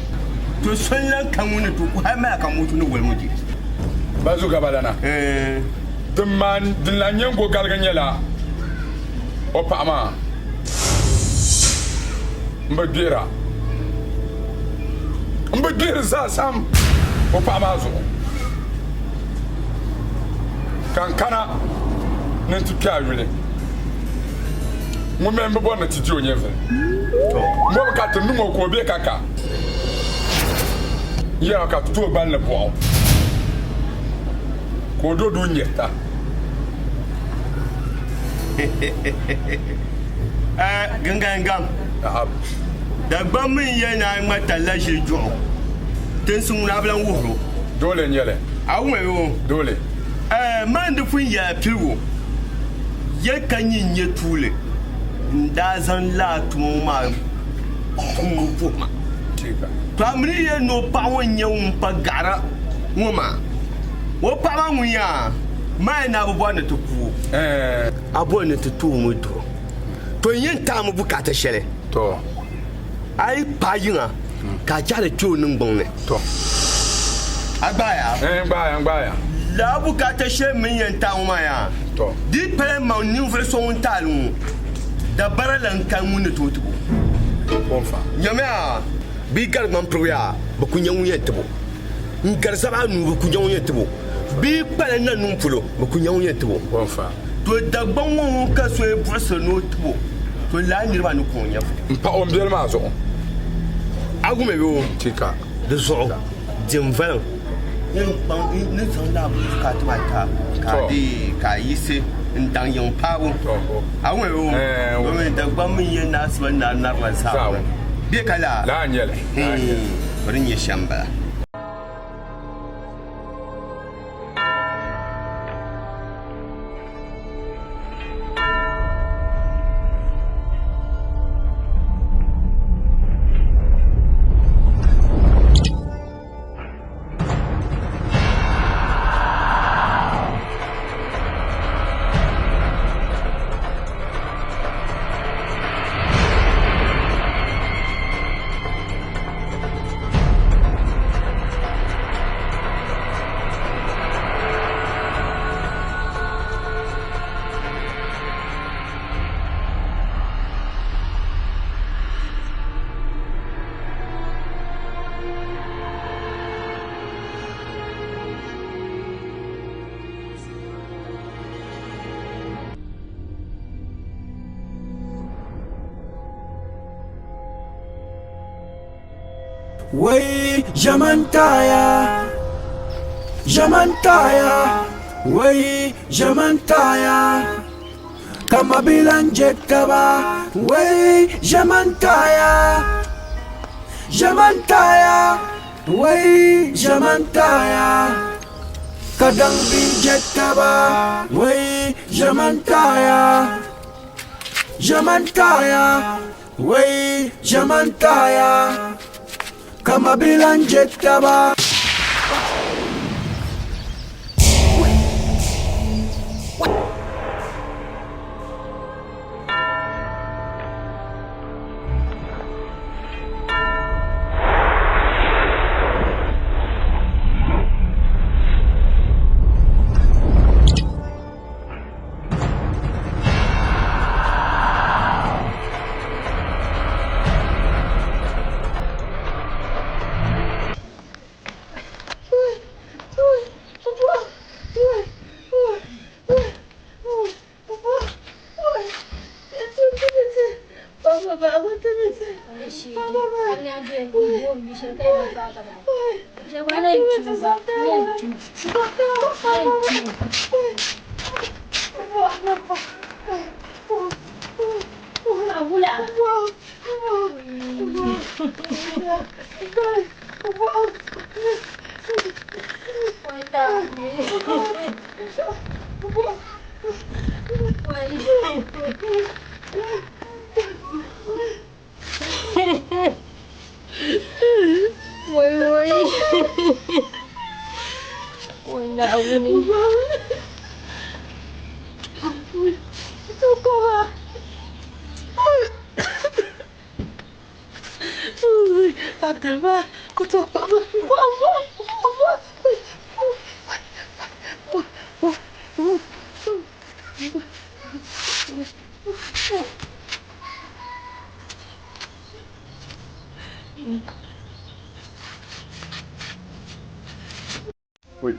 to son yan kan wani to ko har ma kan mutu ni wal moje ba su gaba dana man dinlanyen go galganyela o paama mbadira za sam o paama zo kankana ne tuka wile mo membe bo na tiji onyefe mo ka tunu mo ko be kaka ya ka tutu ban le bo ko do du nyeta gangam da gbamin yana mata lashe jo tun sun rablan wuro dole nyele awon dole man da fun ya fiwo ya kan yin ya tule da zan la tuma kuma fuma to amri ya no pa wonye un pa gara woma wo pa ma munya mai na abubuwa na tuku abubuwa na tutu mu to yin ta mu bukata shere to ai payina ka jare tu nin gbonne to agbaya gbaya la bukata she min yin ta mu ya to di pere ma ni vre so un talu da baralan kan mun to tubu bonfa nyamea bi gar man proya ba kunyan yin tubu ngar saba nu ba kunyan yin tubu bi pere na nu pulo ba kunyan yin tubu bonfa to da gbon ka so e bursa no tubu to la ni ba ni kunya mpa on biel ma zo agume yo tika de zo jimvan yin ban ni san da ka ta ta ka di ka yise ndang yong pawo agume yo do me da gbon min yin na so na na ran sa bi kala la nyele bari ni shamba wai jamantaya jamantaya wai jamantaya kama bilan jekaba wai jamantaya jamantaya wai jamantaya kadang bijekaba wai jamantaya jamantaya wai jamantaya kama bilan jekaba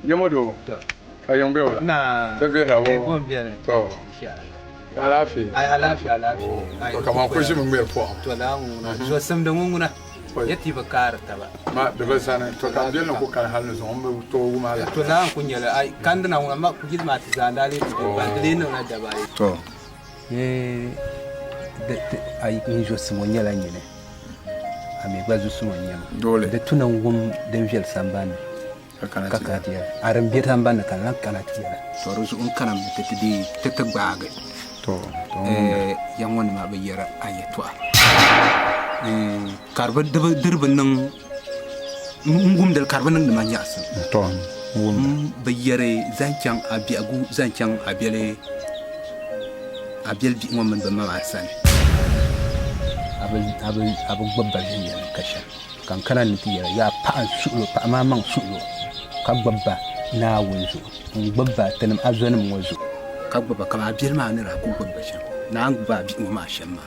Yamodo, a young girl. Nah, the good I won't be any. I laugh you. I laugh you. Come on, push him a form to allow us some the woman. Yet you a car. The person to come in who can handle on to woman to now when you're I can't know I'm not give my and I live to the on the body. I usually someone yelling in it. I may go to someone. The tuna womb, the real samban. Kakatia. Aram Bitamban can not canatia. So those uncanam take a bag. Young one might be here. Ayatwa. Carbon Durban del Carbon and the Manias. Bayere Zanchang Abiagu Zanchang Abiele Abiel woman the Mamasan. I will go back in Kasha. Kankarantia, ya pa sulu, pa mamang sulu. Kababa na wenzu ngubaba tanam azwanam wenzu kababa kama birma ne ra kubaba shan na ngba bi ma shamma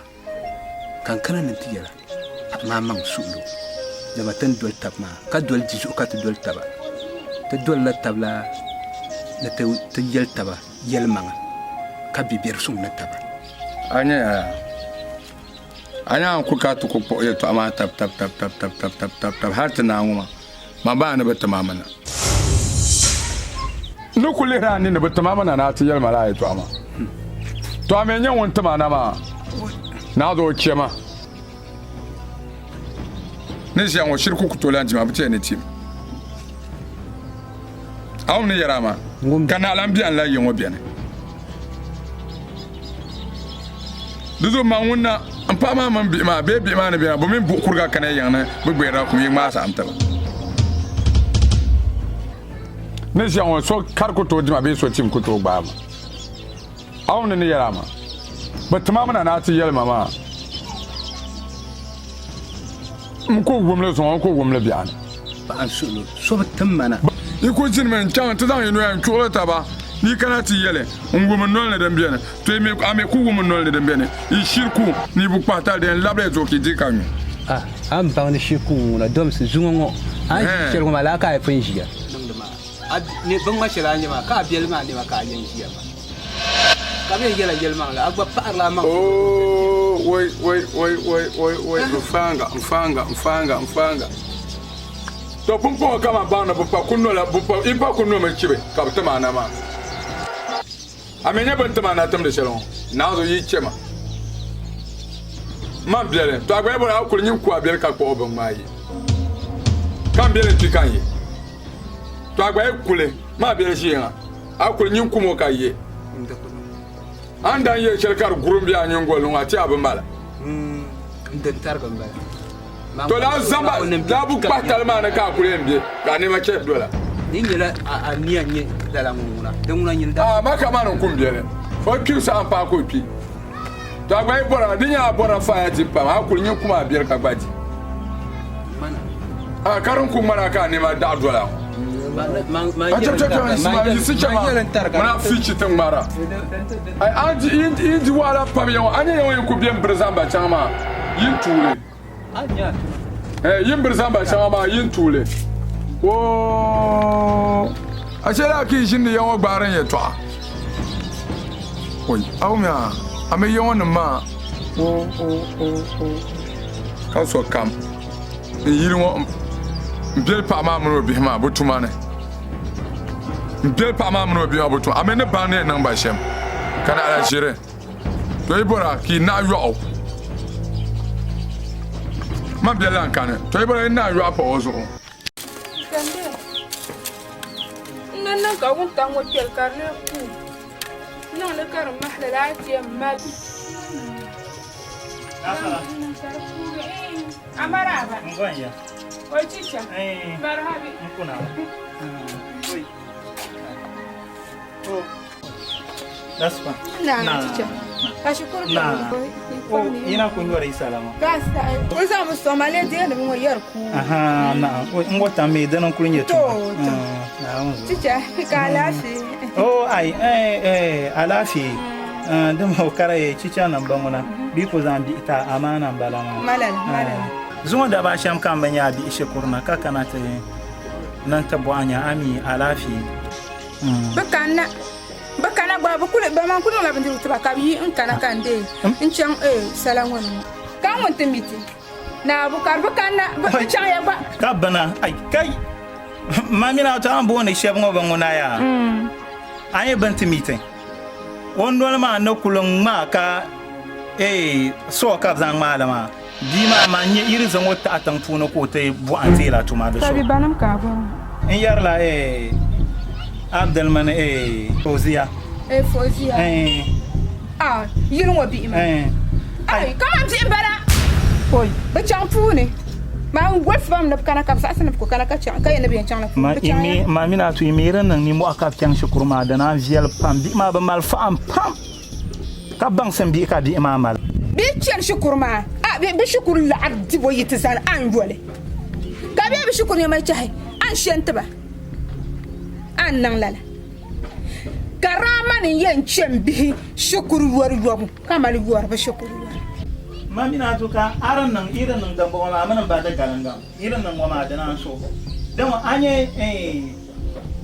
kankana nan tiyara ma man sulu da matan dol tabma ka dol jisu ka dol taba ta dol la tabla na ta yel taba yel manga ka bi bir sun na taba anya ku ka to ko po to ama tab har tana nguma ma ba na bata mamana nukuli rani ne bata mamana na ta yel mala to ama to amenye wonta mana ma na do kema ne shi an shirku ku to lanji ma bata ne tim awu ne yarama kana lambi an la yin obiane duzo ma wonna an pa ma man bi ma be bi ma ne bi bo min bu kurga kana yana bu gbera ku yi ma sa amta ne si an so kar ko to dima be so tim ko to gba ma awu ne yarama but ma mana na ti yel mama mko gumle so ko gumle bi an ba an so tamana iko jin men chan ta dan yenu an chulo ta ba ni kana ti yele ngum non le dem bien to me ame ku ngum non le dem bien I shirku ni bu pata den labre to ki di kanu am ba ni shirku na dom se zungo an shirku malaka e funjiya ni ban ma shira ni ma ka biel ma ni ma ka yin jiya ma ka be yele ma la agba parla ma woi mfanga to pumpo kama bana bu pa kunno la bu pa ipa kunno me chibe ka btama na ma amenya bantama na tam de shelon na zo yi chema ma biere to agba ebo akuru nyin ku abiere ka ko obo mai kan biere tu kan yi to agba ekule ma biere shi ha akuru nyin ku mo ka yi anda ye shelkar gurumbi anyin golun ati abambala ndentar gamba to la zamba la bu patal ma na ka kurembe ga ne ma chef dola ningela ania nye dala nguna denguna nyin da ma ka ma no kumbiere o ki sa ampa ko pi to agba ibora dinya abora fa ya tipa ma kuru nyin kuma biere ka gbaji mana karun ku mana ka ne ma da dola mana fichi tan mara ai anji indi wala pamiyo anya yo ku bien brzamba chama yin tule anya yin brzamba chama yin tule o achela ki jindi yo gbaran ye to oi awumya ame yo ma o ka so kam yiri wo mbel pa ma mo bi ma botuma ne mbel pa ma mo bi ma botuma amene ban ne nan ba shem kana ala jire to ibora ki na yo ma bela nkane to ibora na yo apa ozo kande nan ka won tan wo kel karle ku nan le kar mahla la ti mal amaraba ngonya oi chicha marhabi kuna oi oh that's fine na chicha ashukuru kwa ina kunywa salama gasta uza musomale ndiye ngo yerku aha na ngota me dano kunya to chicha kalasi oh ai alafi da mu kare chicha nan banguna bi ko zambi ta amana balama malal zuwa da ba sham kan banya bi ishe kurna kaka na ta nan ta buanya ami alafi bakana gba bukule ba man kuno la bindu to ba bi in kana kande in chan salawon kan won timiti na bukar bakana ba chan ya ba ka bana ai kai mamina ta an bo ne sheb ngo banguna ya ayi ban timiti won dole ma na kulun ma ka so ka zan malama dima ma nye iri zan wata atan funa ko ta bu an tela to ma da so sabi banam ka ba in yarla Abdelman Fozia Fozia yiri wo bi ma ai kama ti bara oi ba chan fune ma ngwef bam na kana ka sa ko kana ka chan kai na bi chan la ma mina tu imiran nan ni mu aka chan shukurma da na vial pam bi ma ba mal fa am pam ka bang san bi ka bi ma mal bi chan shukurma bi shukur la abdi bo yitsan an dole ka bi shukur ne mai chai an shenta ba an nan lala karama ni yen chembi shukuru wari yobu kamali yor ba shukuru mamina to ka aran nan iran nan da ba ma nan ba da galanga iran nan ma da nan so dan anye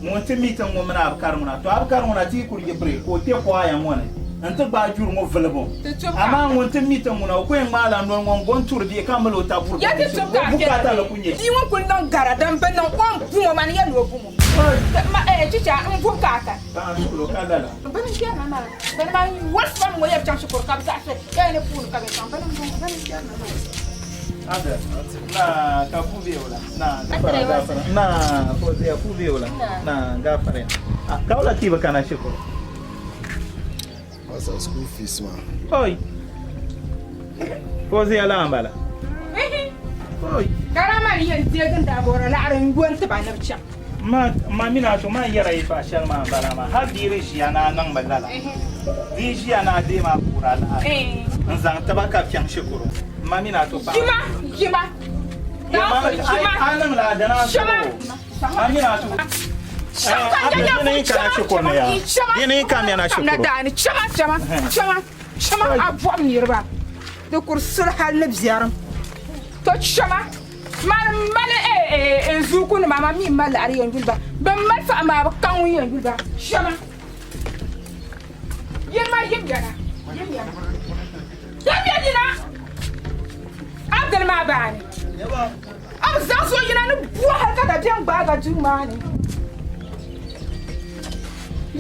mo temi tan mo mana abkar muna to abkar muna ti kurje bre ko te ko aya mo ne anta ba jur mo velebo ama mo temi tan muna ko en mala non ngon gon tur bi kamalo ta bur ya te to ka bukata la kunye di won kun don gara dan ben non ko pu mo man ya no pu mo ma chicha mfu kaka ba sulo kala la ben kia na mala ben ma was ban mo ya chan shukur ka sa se ya ne pu ka be tan ben kia na ada na ka pu viola na Fozia pu viola na gafare kaula tiba kana shukur asa school fees ma oi Fozia la ambala oi karama ni yen tegen da bora la aran gwan ta ba na chan ma mina to ma yara yi fashar ma bala ma har dire shi yana nan balala di shi yana de ma kura la an zan ta baka kyan shukuru ma mina to ba jima anan la da na so ma mina to ne kana shukuru ne ya ne kan yana shukuru na da ni chama abwam yirba da kursul hal na biyaram to chama man male zuku ni mama mi mal ari yangulba ban mal fa ma ba kan wi yangulba shama yema yimgana yemya dina abdul ma bani am zaŋ so yina ni bɔhi ka da biɛn gbaaga duu maa ni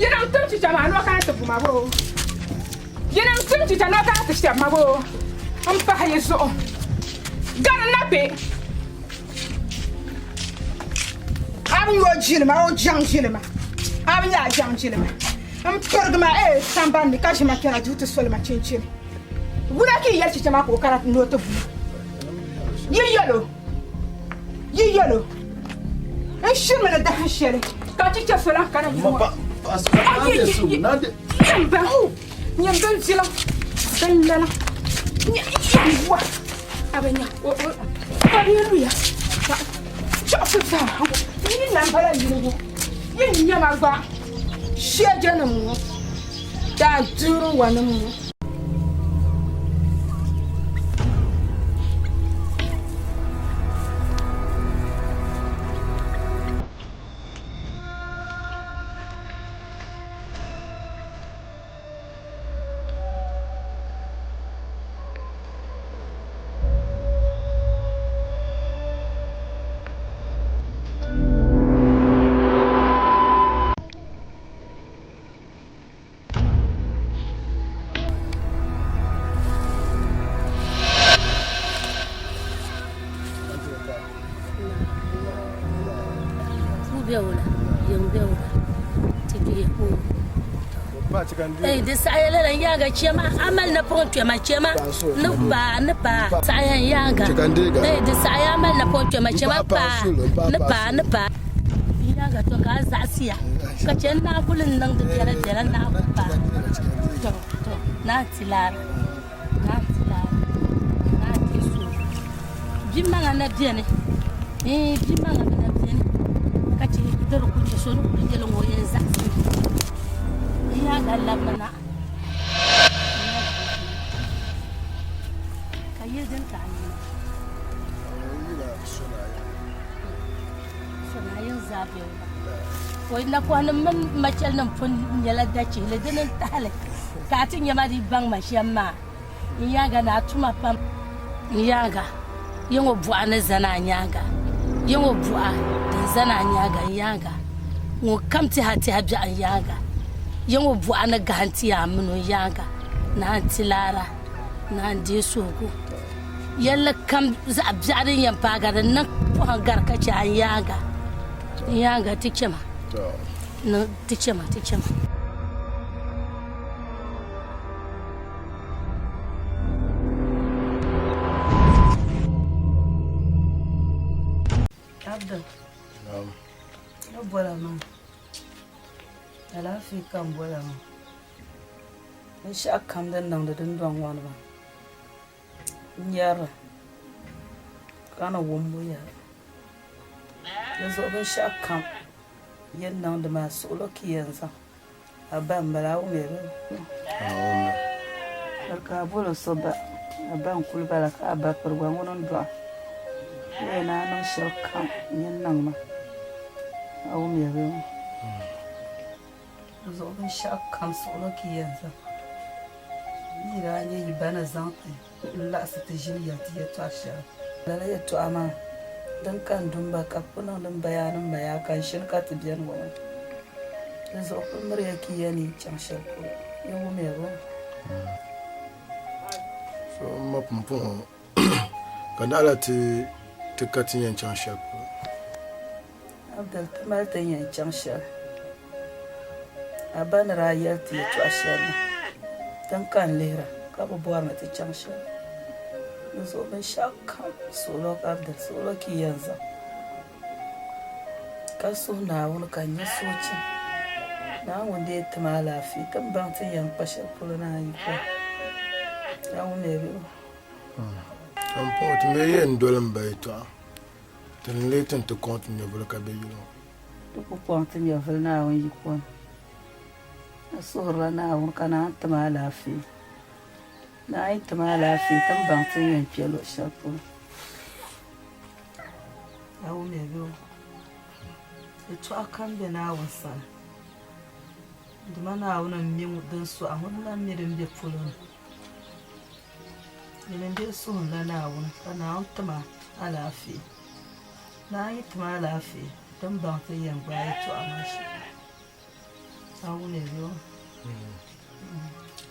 yina n tim chicha maa ni o kana ti buma bo yina n tim chicha ni o kana ti shɛbi ma bo n pahi yi zuɣu gari na be a bi yo jilima o jaŋ jilima a bi yaa jaŋ jilima n pirigima sambani ka ʒima kpɛna duu ti solima chinchini wuna ki yɛli chicha maa ka o kana ni o ti buma yi yɛlo n shirimi ni dahin shɛli ka chicha sola kana nyɛmbɛn zila bɛn lala nyɛwa a bɛ nya kabiluya chɔɣisi zaa yini lambala yinigu yini nyɛma gba shɛja nim ŋɔ daa duuri wa nim ŋɔ de sayela la yaga chema amal na ponto ma chema no pa saya yaga de saya amal na ponto ma chema pa yaga to ka zasia ka chen na kulin nan da dela na pa to na tilar na tisu jimma na biene jimma na biene ka ci dor ku ci so ku jelo mo yen zasia yaga labana kayedin tani sonayin zabe wai na kwanan man macal nan fun yala dace le dinin tale katin ya mari bang mashamma yaga na tuma pam yaga yango bu'a na zana yaga yango bu'a din zana yaga ngo kamti hati habi an yaga yango bu'a na ganti ya mino yaga na antilara na ande sogo yalla kam za abjarin yan pagara nan puhan garkaci an yaga tikema no tikema Abdul no bola ma ala fi kan bola ma in sha kam dan nan da dun don wani ba nyara kana wombo ya yanzu ban sha kam yan nan da masu loki yanzu a ban balawo me ba ka bola so ba a ban kulbala ka ba furgwa wonon do na nan sha kam yan nan ma awo me ba yanzu ban sha kam so loki yanzu ira ne yi bana zanti la su ta jiriya ta ya tasha da ya to ama dan kan dumba kafunan dan bayanin baya kan shirka ta biyan wa da zo kun murya ki yani can shirku yau me go so ma pumpu kan ala ti katin yan can shirku Abdul tamal ta yan can shir abana rayar ta ya tasha dan kan lera ka bubuwa mata can shir yanzu ban sha kan solo Abdul solo ki yanzu ka so na wani kan yi soci na wanda ya tama lafi kan ban tun yan fashe kula na yi ko ya wune biyu an pot me yen dolen bai to tan letan to continue bula ka be yino to ko pontin ya fil na wani yi ko na so na wani kana tama lafi na yi tama lafi kan ban tun yan fiyalo shafu ya wune biyu ito akan da na wasa da mana wannan min din su a wannan mirin da fulun mirin da su na wun kana antama alafi Na yi tuma lafi don ban ta yin baya to a mashi. Awu ne yo.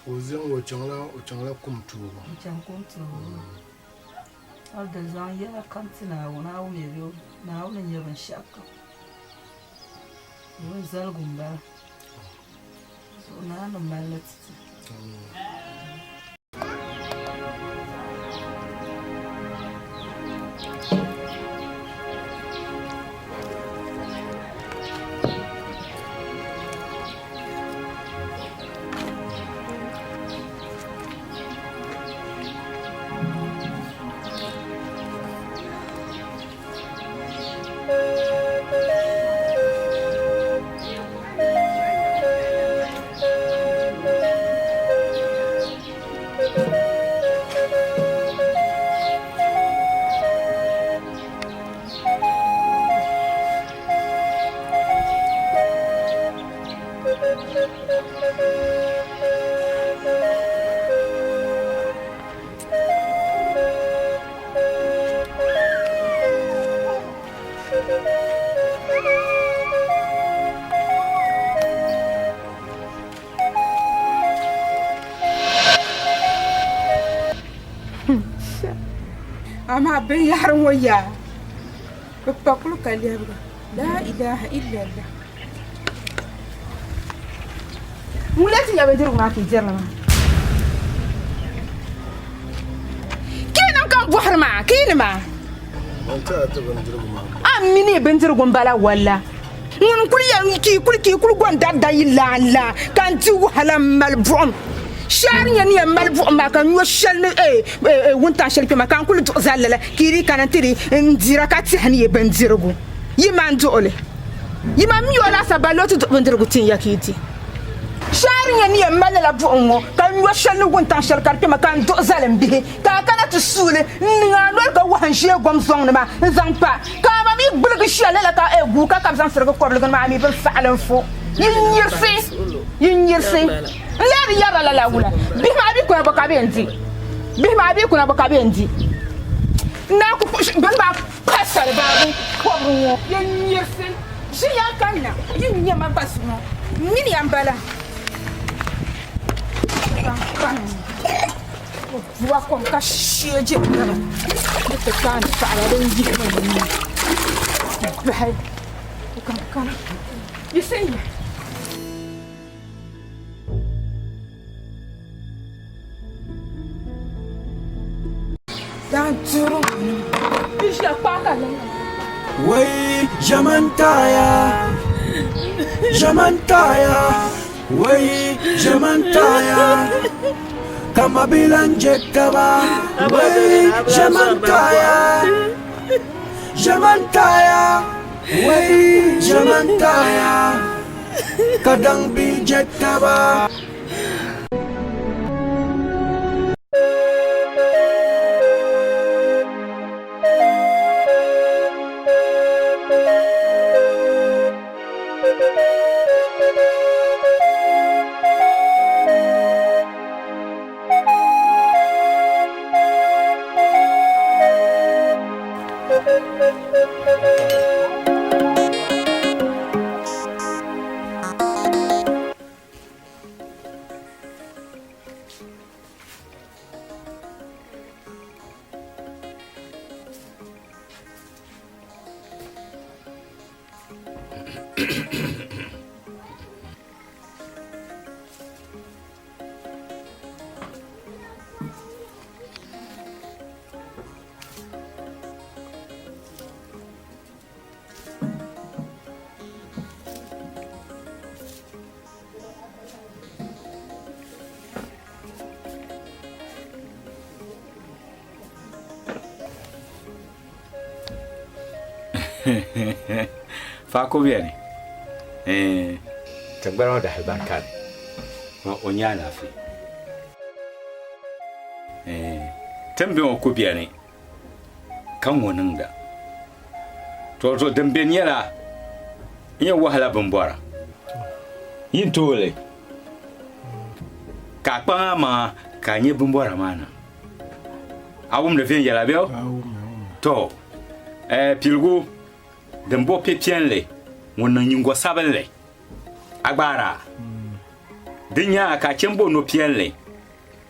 Ozan o changla kum tuba. Chan kum tuba. Al da zan ya kantina wona awu ne yo. Na awu ne yaban shaka. Yo zalgum ba. So na na malati. Ama ben yaran waya. Bakulu kaliya ba. La ilaha illa Allah. Mulati ya bedir ma ki jarna ma. Kina kan buhar ma, kina ma. Anta ta bandir ma. Amini bendir gombala walla. Ngun kuli gonda da yilla kan ti wahala malbum. Sharia ni malbu ma kan yo shel wunta shel pe ma kan kul to zalala kiri kanantiri ndira kati hani bendirgo yiman dole yima mi wala sabalo to bendirgo tin yakiti Sharia ni malala bu ongo kan yo shel wunta shel karpe ma kan do zalam bihi ka kana to sule nga lol ka wan she gom song ma zang pa ka ma mi bulga shel la ka gu ka zan sergo koblo ma mi ben fa'alan fo yinyirse lari yara la wula bima bi kuna bakabendi na ku bima pasal babu kobru yinyirse shi ya kanna yinya ma basmo mini ambala wa kom ka sheje na te kan fara den ji na bai kan yisenya dan juru bisa pakai Wai jamantaya wai jamantaya kama bilan jettaba wai jamantaya wai jamantaya kadang bil jettaba Fako biani tagbara da halbarkan o nya na fi tambe o ko biani kan wonin da to dambe nyara yin wahala bambara yin tole ka kpa ma ka nye bambara mana awum da fin yala biyo to pilgu din bo pipienle wonna nyingo sabele agbara dinya ka chembo no pienle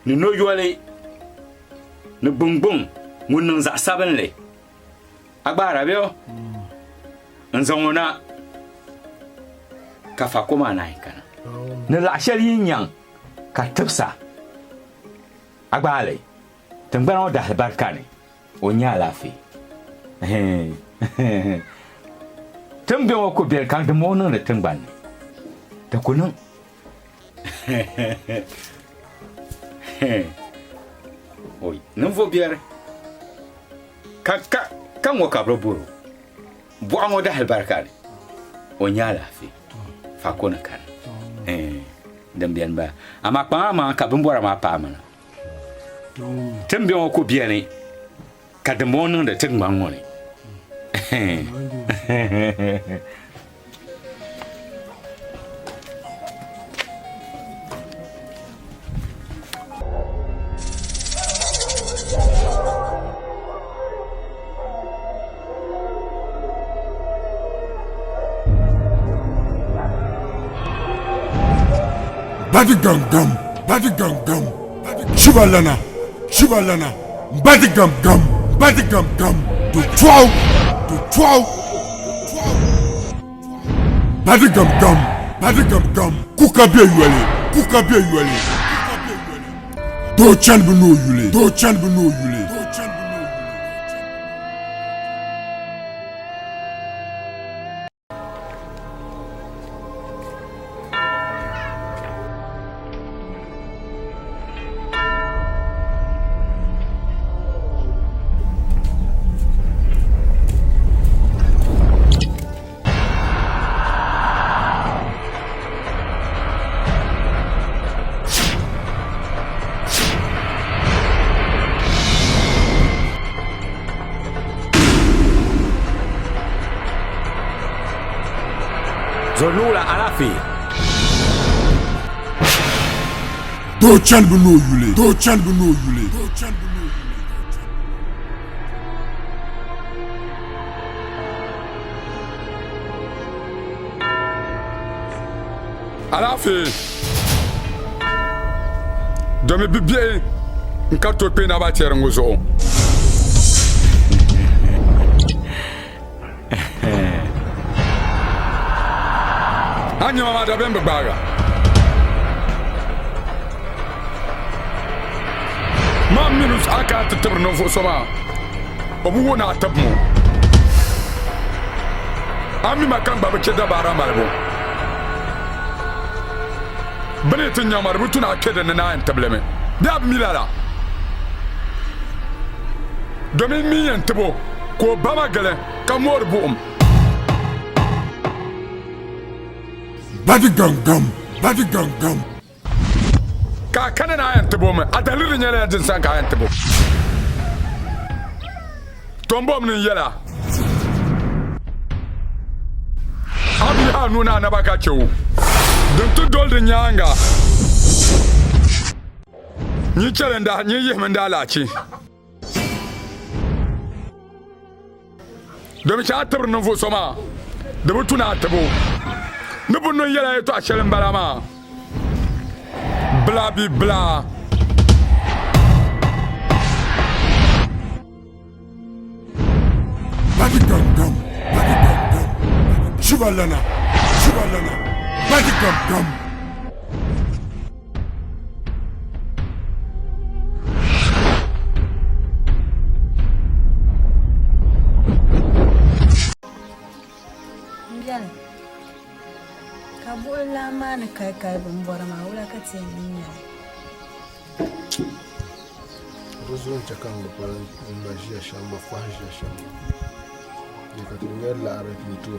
ni no yole ni bungbung wonna za sabele agbara bio nzongona ka fa kuma na kana ni la shali nyang ka tibsa agbale tingbana o da barkani o nya lafi tambe wa ko bel kan de mono ne tangban ta kunun oi non vo biere kan wa kabro buru bu amo da barkani o nya lafi fa kona kan dem bien ba ama pa ma ka bumbora ma pa mana tambe wa ko biere ka de mono de tangban ngoni Badi gam gam, Shivalana, badi gam gam, to 12. Badi gam gam, kuka be yuale. Do chan bu no yule. Zonula alafi do chan bu no yule. Alafi domi bibie nka to pe na ba tere ngozo Anya mama da bembe baga. Mam minus aka tatabr no fo soma. Obu wona tabmu. Ami makan baba cheda bara marbo. Bane tin nyamar mutuna kede na en tableme. Dab milala. Domin miyan tabo ko bama gale kamor buum. Badi gam gam. Ka kana na ayan tabo me adaliri nyala jin san ka ayan tabo. Tombo mun yala. Abi ha nuna na baka chewu. Dun tu dol de nyanga. Ni chalenda ni yemenda lachi. Domi cha tabr no fo soma. De mutuna tabo. Nubu no yela eto ashele mbalama. Bla bi bla. Badi gam. Shivalana. Badi gam. Kabola mana kai bumbora ma wala katin niya. Rozon chakan da faran majiya shamba fahiya shamba. Ne ka tunyar la arabito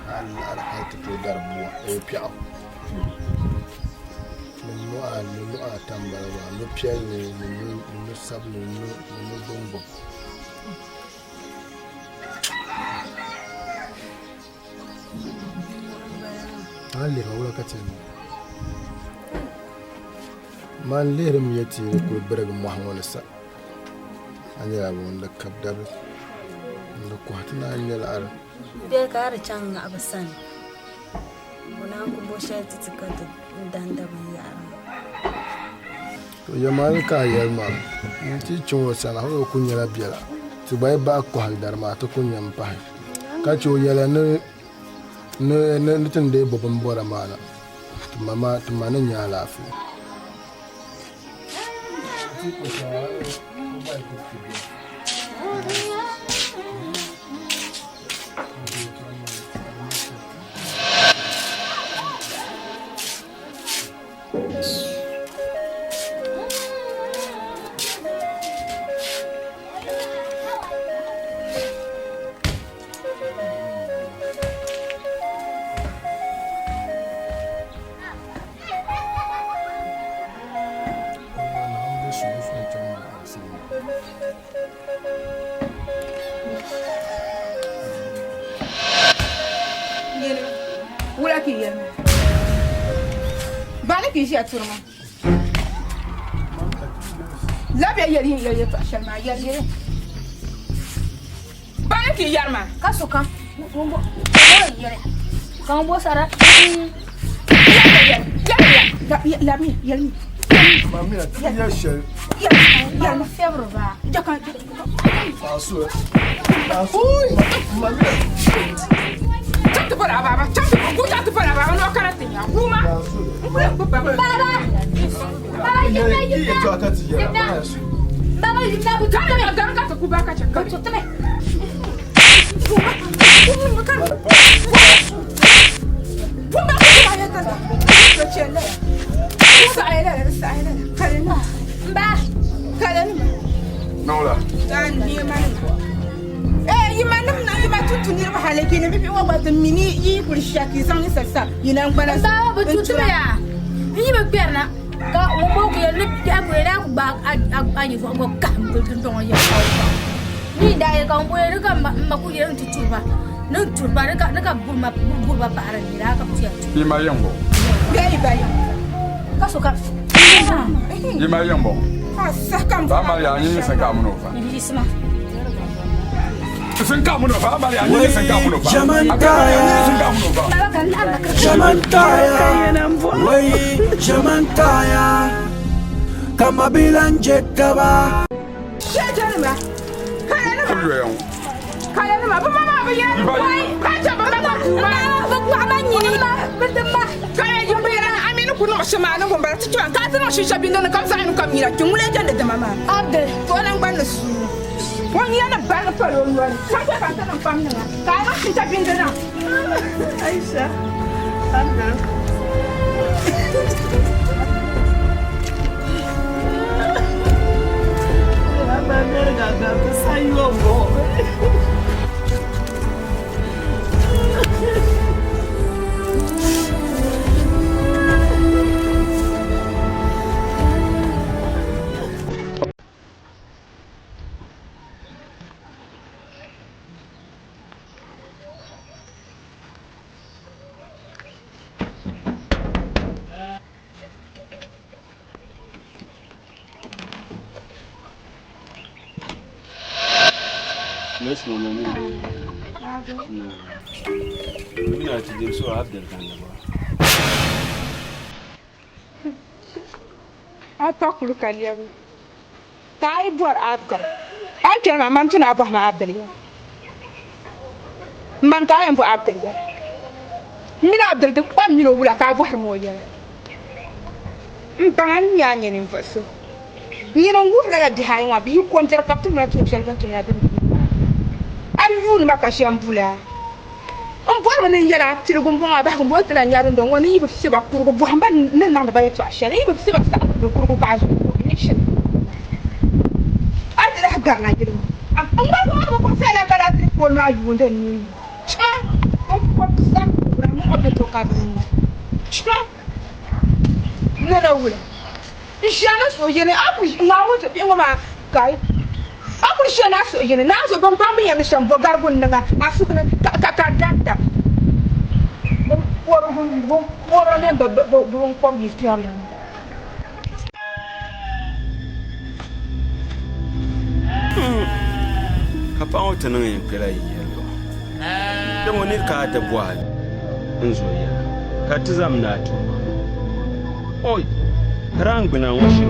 hal arhata to darbuwa e piao. No a tambara ba no piao no sabno no bongo. Ali ka wala katin man lerim yati ko bereg mahmol sa anya won la kabdar da kwatina ne la'ar bai ka har can ga abasan wani ku bo shi tsika da danda ban yara to yamani ka yalma ti chon sana ho kunyala biela ti bai ba ko haldar ma to kunyam pa ka cho yala ne tun da babban bora mana tuma nan ya lafi turma labe yari yari to shalma yari banki yarma kasuka ngombo yari kan bo sara yari mami ya shel ya ma febre ba jaka asu mami tanto para baba tanto ku tanto para baba no kana tinya kuma Ini berbiarlah. Kau mau biar dia boleh aku bak aja aku kamu kentong aja. Ni dah kau boleh nak aku yang cuba. Nak cuba nak burma parah ni lah kau siap. Ima yang bo. Biar ibayu. Kau suka. Ima yang bo. Asah kamu. Bama ya ni sengkamu nova. Ini semua. Sengkamu nova. Bama ya ni sengkamu nova. Jamantaya, wey Jamantaya, kama bilang jetaba. Janganlah, kalian mah, mama bayar, kaca bapa ni, berdemah, kalian jumbera, amin aku nak semana gombal, cuci, kata nak sisa bintang nak kamsa anu kamira, cumule jangan deh mama. Abdul, tuan balas, wang yana balas perluan, kaca kata nak pamnya, kalian sisa bintang. Aisyah, Abdul. Let's go, Mami. We're not to do so after I talk look at you. Tai buat after. I tell my mom to not have my after you. Man, I am for after you. Mina after the 1 minute will have one more year. Ban young in for so. You don't look like a behind one, you can't up to my children to happen. You make a shampula. I'm born in Yara till go back and water and Yaran don't want even see about Kurban, none of the way to share, even see about the Kurban nation. I did have got like you. I'm not going to say that I for now you wouldn't need. What the talk about? No way. You shall not so you know, I was now to be my guy. Aku sih nak so ini, nak so bangkami yang macam bogar pun dengan masuk dengan kata data. Orang yang bangkam istiar yang. Kapão também pela ilha. Demonir ka da boa. Nzoya. Ka tizam na to. Oi. Rangu na washi.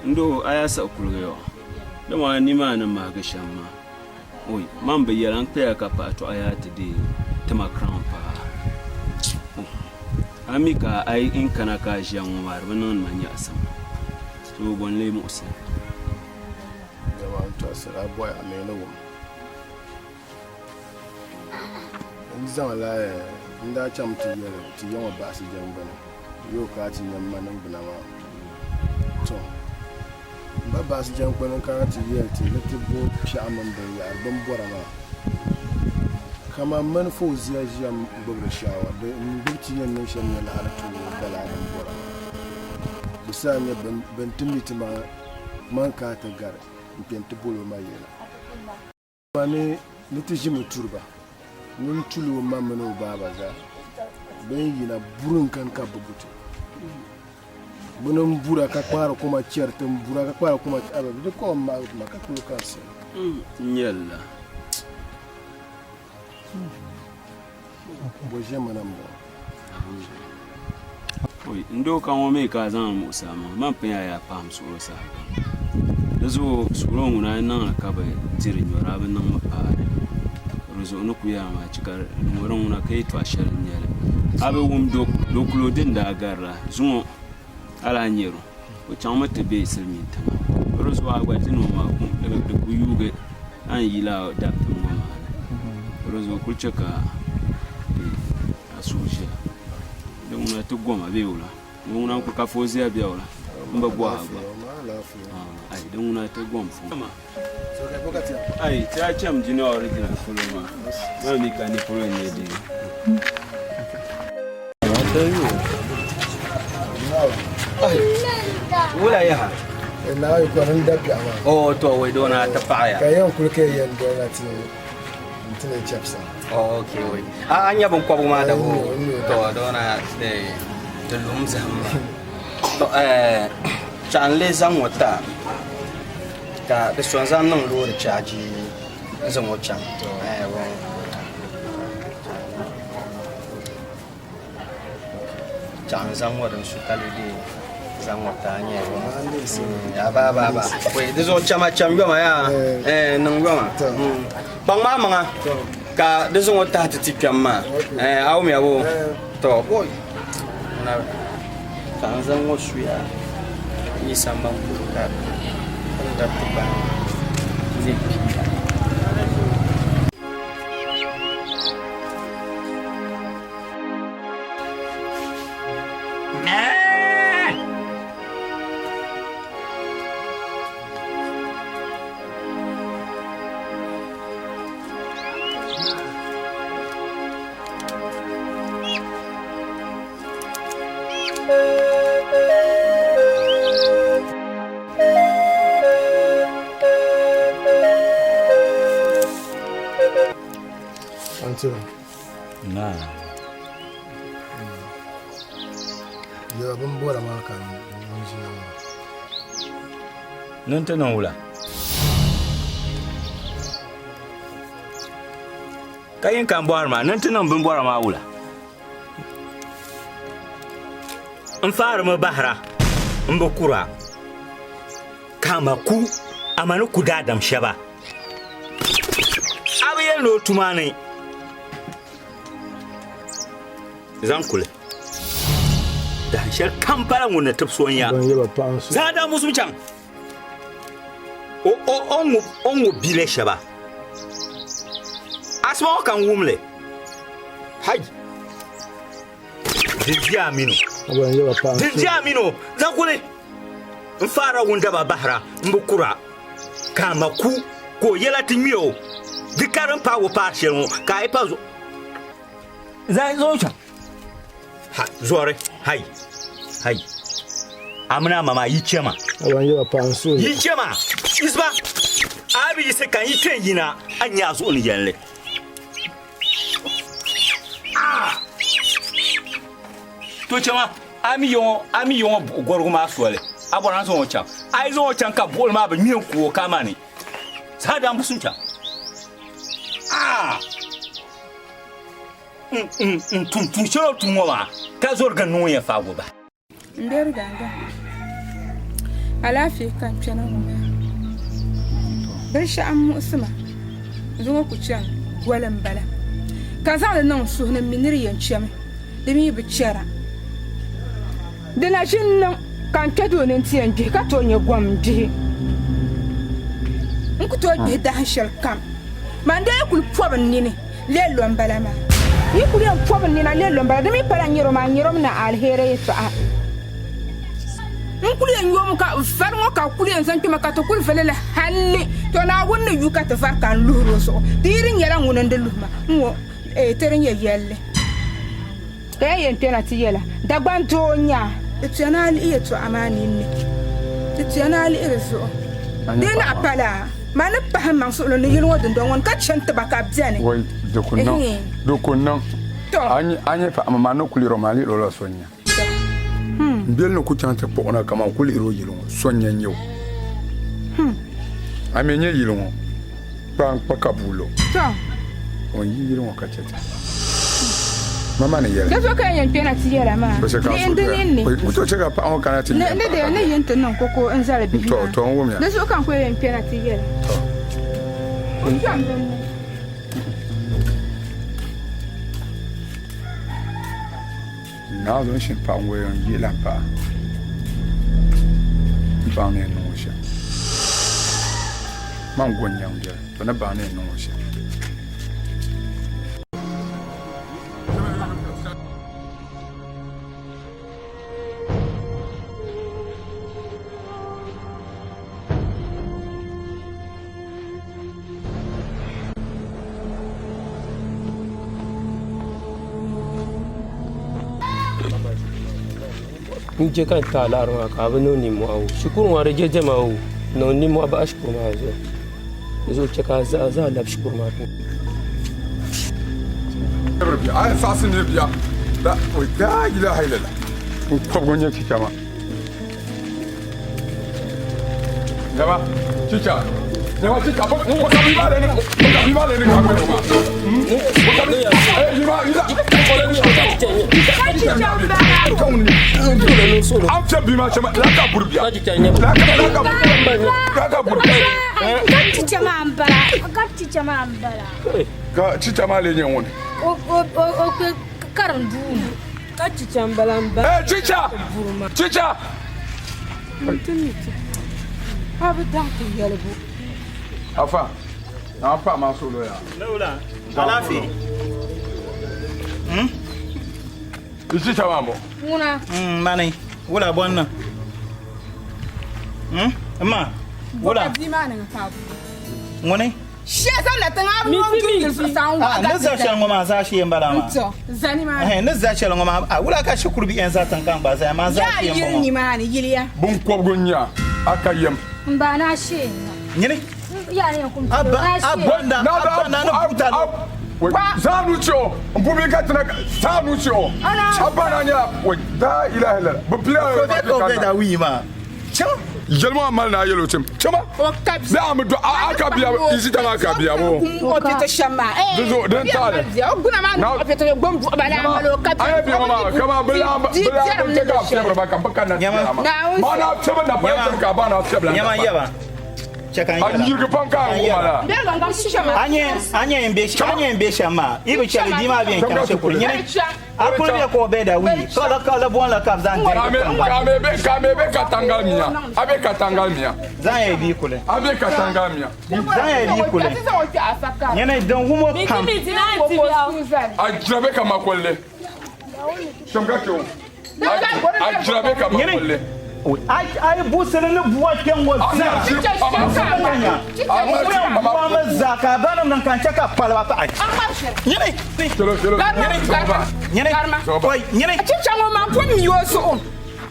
Ndo aya sa kulga yo dama ni ma nan ma ga shamma oi man bayyana ta ka pa to aya ta de ta makran pa amika ai in kana ka jan war banan man ya sam to bon le mu usa dama to sara boy amena wo in zan la inda cham ti yawa ba su jan bana yo ka ti nan manan bana ma to ba su jan kwanan karatu yalti na tibbo sha'aman da ya ban borama kama manfo ziyajiya gbogbo shawa da indurci yan nan shan na alatu baladan borama bisa ne ban tumiti ma man ka ta gar in tibolo ma yana ba ne nitiji mu turba nun tulu ma mano baba za ban yi na burin kan ka bubutu bunun bura ka kwara kuma ciyartin bura ka kwara kuma ababi duk kowan ma ka kulu kansa nyalla boje manam ba oi ndo kan wo me ka zan mu sama man pe ya pam so sa dazo suro nguna nan ka ba tiri nyora ban nan ma pa rozo no ku ya ma cikar moran nguna kai to ashar nyale abe wum do kulo din da garra zumo ala nyero o chama te be silmi tama rozo agwa tinu ma de ku yuge an yila da tuma rozo ku chaka asuja de nguna to goma be wala nguna ku ka fozi ya biya wala mba gwa ba ai de nguna to gom fu so ka bokati ai ta cham jino original fuloma ma mi ka ni polo ni de wula ya na yi kwanan dafi amma oh to wai dona ta faya kayan kulke yan dona tine chapsa okay wai an yabon kwabu ma da ho to dona da lum zamma to chan le zan wata ka da son zan nan lo da caji zan wata to wa chan zan wadan su kalide zan wata ne ya ba wai da zo chama goma ya nan goma bang ma manga ka da zo wata ta tikama au me abo to boy na kan zan wasu ya yi saman ka da tuba zai na ya ban bora ma kan nan ta nan wula kayin kan bora ma nan ta nan bin bora ma wula in fara ma bahra in ba kura kama ku amanu ku dadam shaba abiyan lo tumane zan kula da shar kamfara wanda tafsuwan ya za da musu can on bile shaba asma kan wumle hai diziya minu Dinja mino zakule mfara wunda ba bahra mbukura kama ku ko yela timio dikaran pa wo pa shenu ka e pa zo zai zo cha ha zore hai amna mama yi chema yi chema isba abi se kan yi tren yina anya zo ni yanle to chema ami yon gorgo ma suale abona zo chan ai zo chan ka bol ma ba miyan ko kama ne sada musun chan tum shiro tum wa ka zo ga no ya fago ba nder ganga alafi kan chana mu bar sha'an musuma zo ku chan walan bala ka za da nan su ne minir yancem da mi bi chara dina shin nan kan kedo ne tiyan je ka to nye gwamdi nku to je da hashal kam mande kul poban ni ne lelo mbala ma yi kul yan poban ni na lelo mbala da mi para nyiro ma nyiro na alhere to a nkul yan yom ka farmo ka kul yan san kuma ka to kul felele halli to na wonna yu ka ta far kan luro so dirin yara ngunan de luma ngo teren ye yelle yen tena ti yela da gbanto nya etianali yeto amani ni etianali ezo dina apala mana paham so lo yelo wadon don won ka chente baka biane wai do kunnan anye fa mama no kuliro mali lo sonya mbel no kuchante pona kama kuliro yilo sonya nyew amenye yilo pa kabulo on yilo ka chete mama ne yele gaso kan yan pena ti yela ma ne to chega pa on kana ti ne de ne yente non koko nzale bi to on wo mi gaso kan ko yan pena ti yela na zo shin pa on yon yela pa ba ne no sha man gonyam je to na ba ne no sha nje kan ta la ro ka ba no ni mo au shukuru wa reje jama au no ni mo ba ashkuru ma zo ce ka za la shukuru ma rabbi ay sasin ne biya da o da ilaha illallah ko gonye ki kama daba chicha daba chicha ko ka bi male ne ka ko ma ko ka bi eh yima ila ko le ni amcha bima chama la ka burbia la ka burbia ka chicha male nyen won o karam du ka chicha mbalamba chicha Abu danke yalbu afa ma solo ya laula alafi chicha mambo una mane wala bonna amma wala zima nan ka ngone she san da tanga abu tun su san wa na za shi ngoma za shi mbala ma to zani ma na za shi ngoma wala ka shi kurbi en za tan kan ba za ma za shi ngoma ya ni ma ni yiliya bun ko gonya aka yam ba na she nyine ya ne kun abanda na buta Zanucho, Bubika Zanucho, Chabanania, with Da Ilahela, but play ma. Jelma Malna Yellow Tim, Chama, Zam, Akabia, is it an Akabia? Oh, Peter Shama, don't tell it. Now, Peter Bomb, come on, anya embesha ma ibi chali dima bien kan se ko nyene akulu be ko be da wi kala bon la kap zan kamebe katangal mia abe katangal mia zan e bi kule abe katangal mia zan e bi kule nyene don humo pam a trabe kama kolle shamga ke a jirabe ka ba kolle ai busere le buwa kengo ama zaka bana nan kan chaka palwa pa ai nyene nyene chicha ngo ma ko miyoso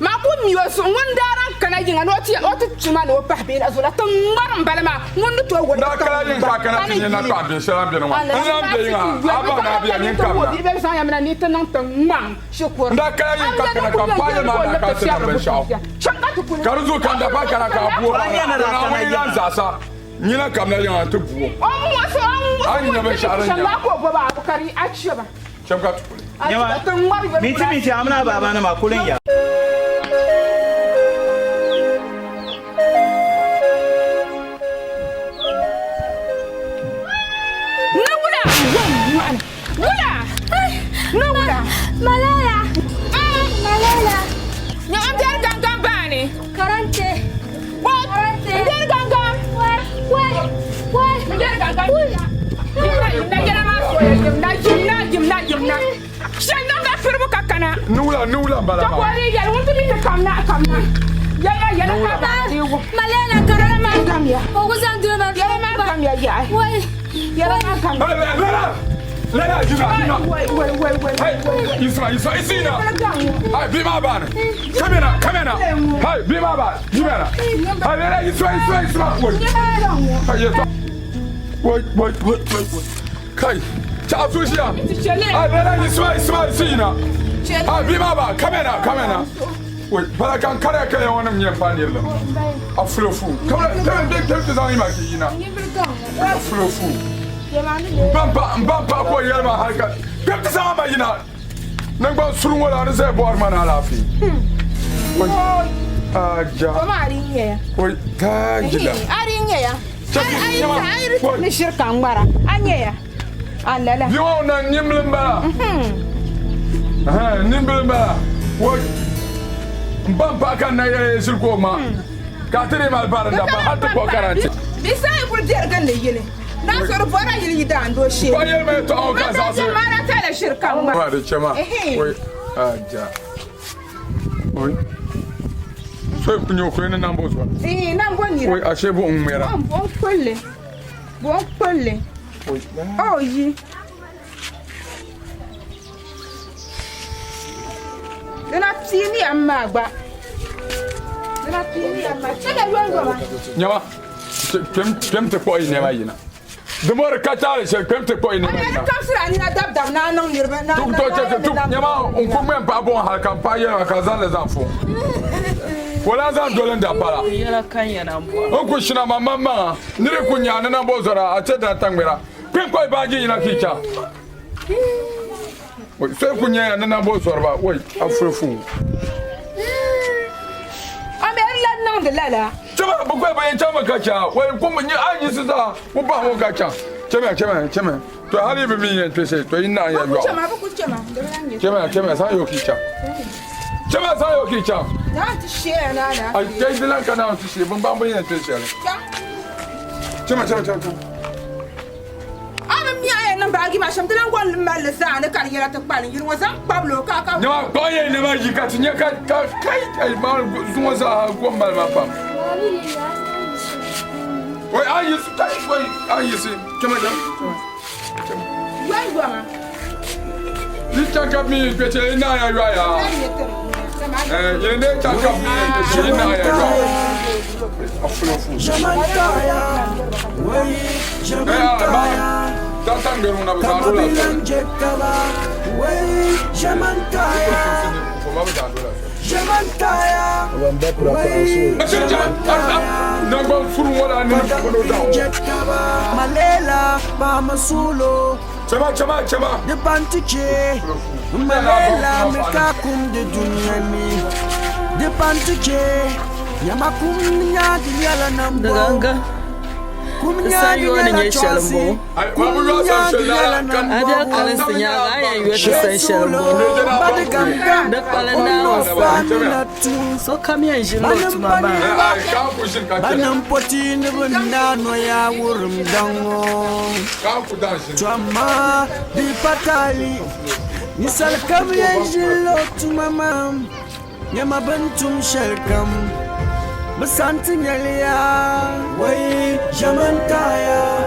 ma ko miyoso ngondara kana jinga no ti o ti chuma no pa be na zola tan maram balama ngondu to wo da kala yin ka kana tin na pa be selam be no ma selam be yin aba na be yin ka bi be sa yamna ni tan tan mam shukura da kala yin ka kana kampanya ma na ka se be shaw karuzu kan da pa kana ka buo na wani lan zasa nyina kamna yin ta buo o mo so an na be sharan ya ma ko baba abukari a cheba chemka tukule yawa miti amna baba na makulin ya Malala. Malala. Nya am der gangam bani. Karante. What? Karante. Der gangam. What? Der gangam. Na jana ma so ya jimna. Shan nan da firbu kakana. Nula bala Ta kwari ya wonto mi ta kamna. Ya ka ba. Malala karana ma kamya. O guzan dure ma. Ya ma kamya ya. Wai. Ya ma kamya. Lala, wait. Hey, Isina. Hey, be my man. Come here now. Hey, be my man. Hey, Lala, Wait. Kai, ciao, Susia. Hey, Lala, Isina. Hey, be my man. Come here now. Wait, but I can't carry a on him. I'm full of food. Come on, take this on him. I'm full of food. Mbampa ko yelma halka kapta sama bayina nangba surun wala ne se bor mana lafi aja o ma rinye oi tajila arinye ya ai ni shirka ngara anye ya alala yo na nyimlimba nyimlimba wo mbampa kan na shirko ma ka tire mal baranda ba hatta ko karante bisai pour dire gan ne yele na sor bora yili dan do she ko yel me to o ka sa se mara tele shirka ma wa de chema oi aja oi so kunyo ko ne nambo so nambo ni oi ashe bo umera bon kolle oi oh yi dana tini amma gba chega yongo ma nyawa kem te ko ine ma yina de mor ka tale se kem te ko ine ma yina kam sira ni na dab na non yirba na tuk to che tuk nyama on ko men pa bon ha campagne ka zan les enfants wala zan dolen da para yara kan yana mbo on ko shina mama nire kunya na bo zora a che da tangbera kem ko ba ji yina kicha oi se kunya na bo zora ba oi afrefu non de lala chama bukwe ba yan chama kacha wai kuma ni aji su za ku ba ho kacha chama to hali bi mi yan pese to ina ya yo chama sa yo kicha na ti share na ai dai dilan kana ti she ban ban yan pese chama ama mi ay nan ba gi ma sham dilan gon mal za na kan yara ta kwalin yirwa zan pablo ka no ko ye ne ma ji ka tinya ka kai ai ma zuwa za gon mal ma pam wai ayi su kai wai ayi su chama wai goma ni chaka mi pete ina ya ya yende chaka mi pete ina ya Jamantaya, way Jamantaya, Tatanggeruna Kamabilan Jekaba, way Jamantaya, Jamantaya, Malela, Bamasulo, Chama, the Pantiche, Malela, Mikakum de Dunyami, the Pantiche. Yamakum ya yala nambo Daganga Sayo ni shalombo Ada kala sinya aya yete san shalombo Da kala na so come here jilo to mama Banam poti ne bunda no ya wurum dango Chama di patali Nisal kam yejilo tumamam Nyama bantum shelkam Basanti nyalia Wai jamantaya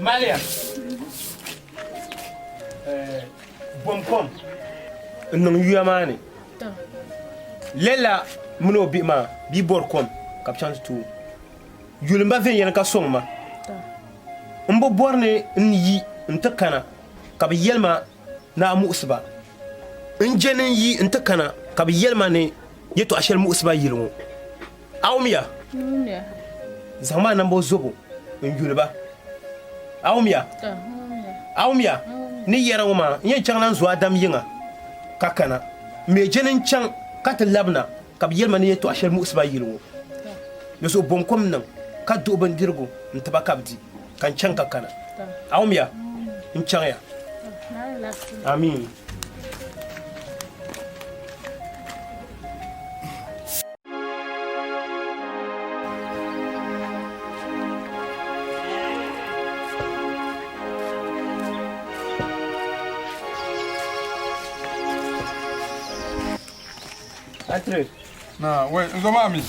Maria. Bomkom. Nung yamani. Lela muno bima bi borkom kap chance tu. Yulimba ven yana ka songma. Mbo borne nyi ntakana kab yelma na musba. Njenen yi ntakana kab yelma ne yeto ashel musba yilmo. Awmiya. Zama nambo zobo njulba. Awmiya ni yera wuma yen changlan zo adam yinga kakana me jenen chang kat labna kab yelma ne yeto ashel musba yilmo. Yoso bonkom nan ka do bandirgo ntaba kabdi kan chang kakana. Awmiya nchang ya. Amin. Atre. Na, we, nzomami.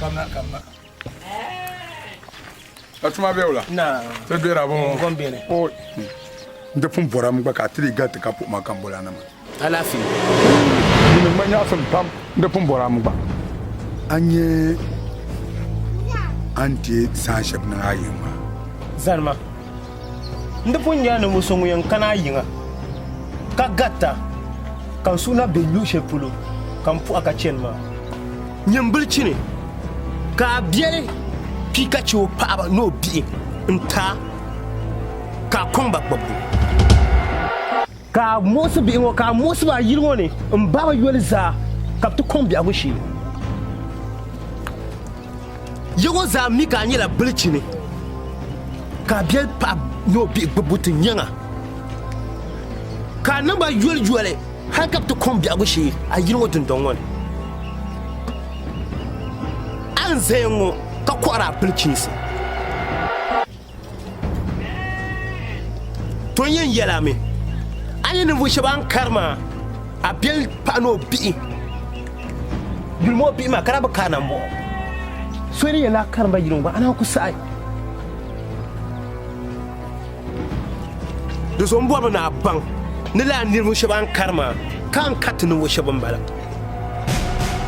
Kamna. Atuma beula. Na. Bebera bon. Gombene. Oh. Ndefum bora mba ka tri gat ka pu makambola na ma. Alafi. Ni manya fam pam ndefum bora mba. Anye anti sashab na ayima. Zarma. Ndefum nya no musongu yan kana yinga. Ka gatta. Kan suna belu shepulo. Kan pu aka chenma. Nyambulchini. Ka biere Pikachu pa no bi nta ka komba babu ka mosu bi ngo ka mosu ba yirgo ne mbaba yolza ka to kombi agushi yego za mi ka nyela bulchini ka biel pa no bi babu tinyanga ka namba yole ha ka to kombi agushi a yirgo dun dongon an zayengo ka kwara bulchinsi to yin yela me ayin vu shaban karma a biel pano bi bilmo bi ma karaba kana mo sori yela karma yirun ba ana ku sai do so mbo na bang ne la nirmu shaban karma kan katinu wo shaban bala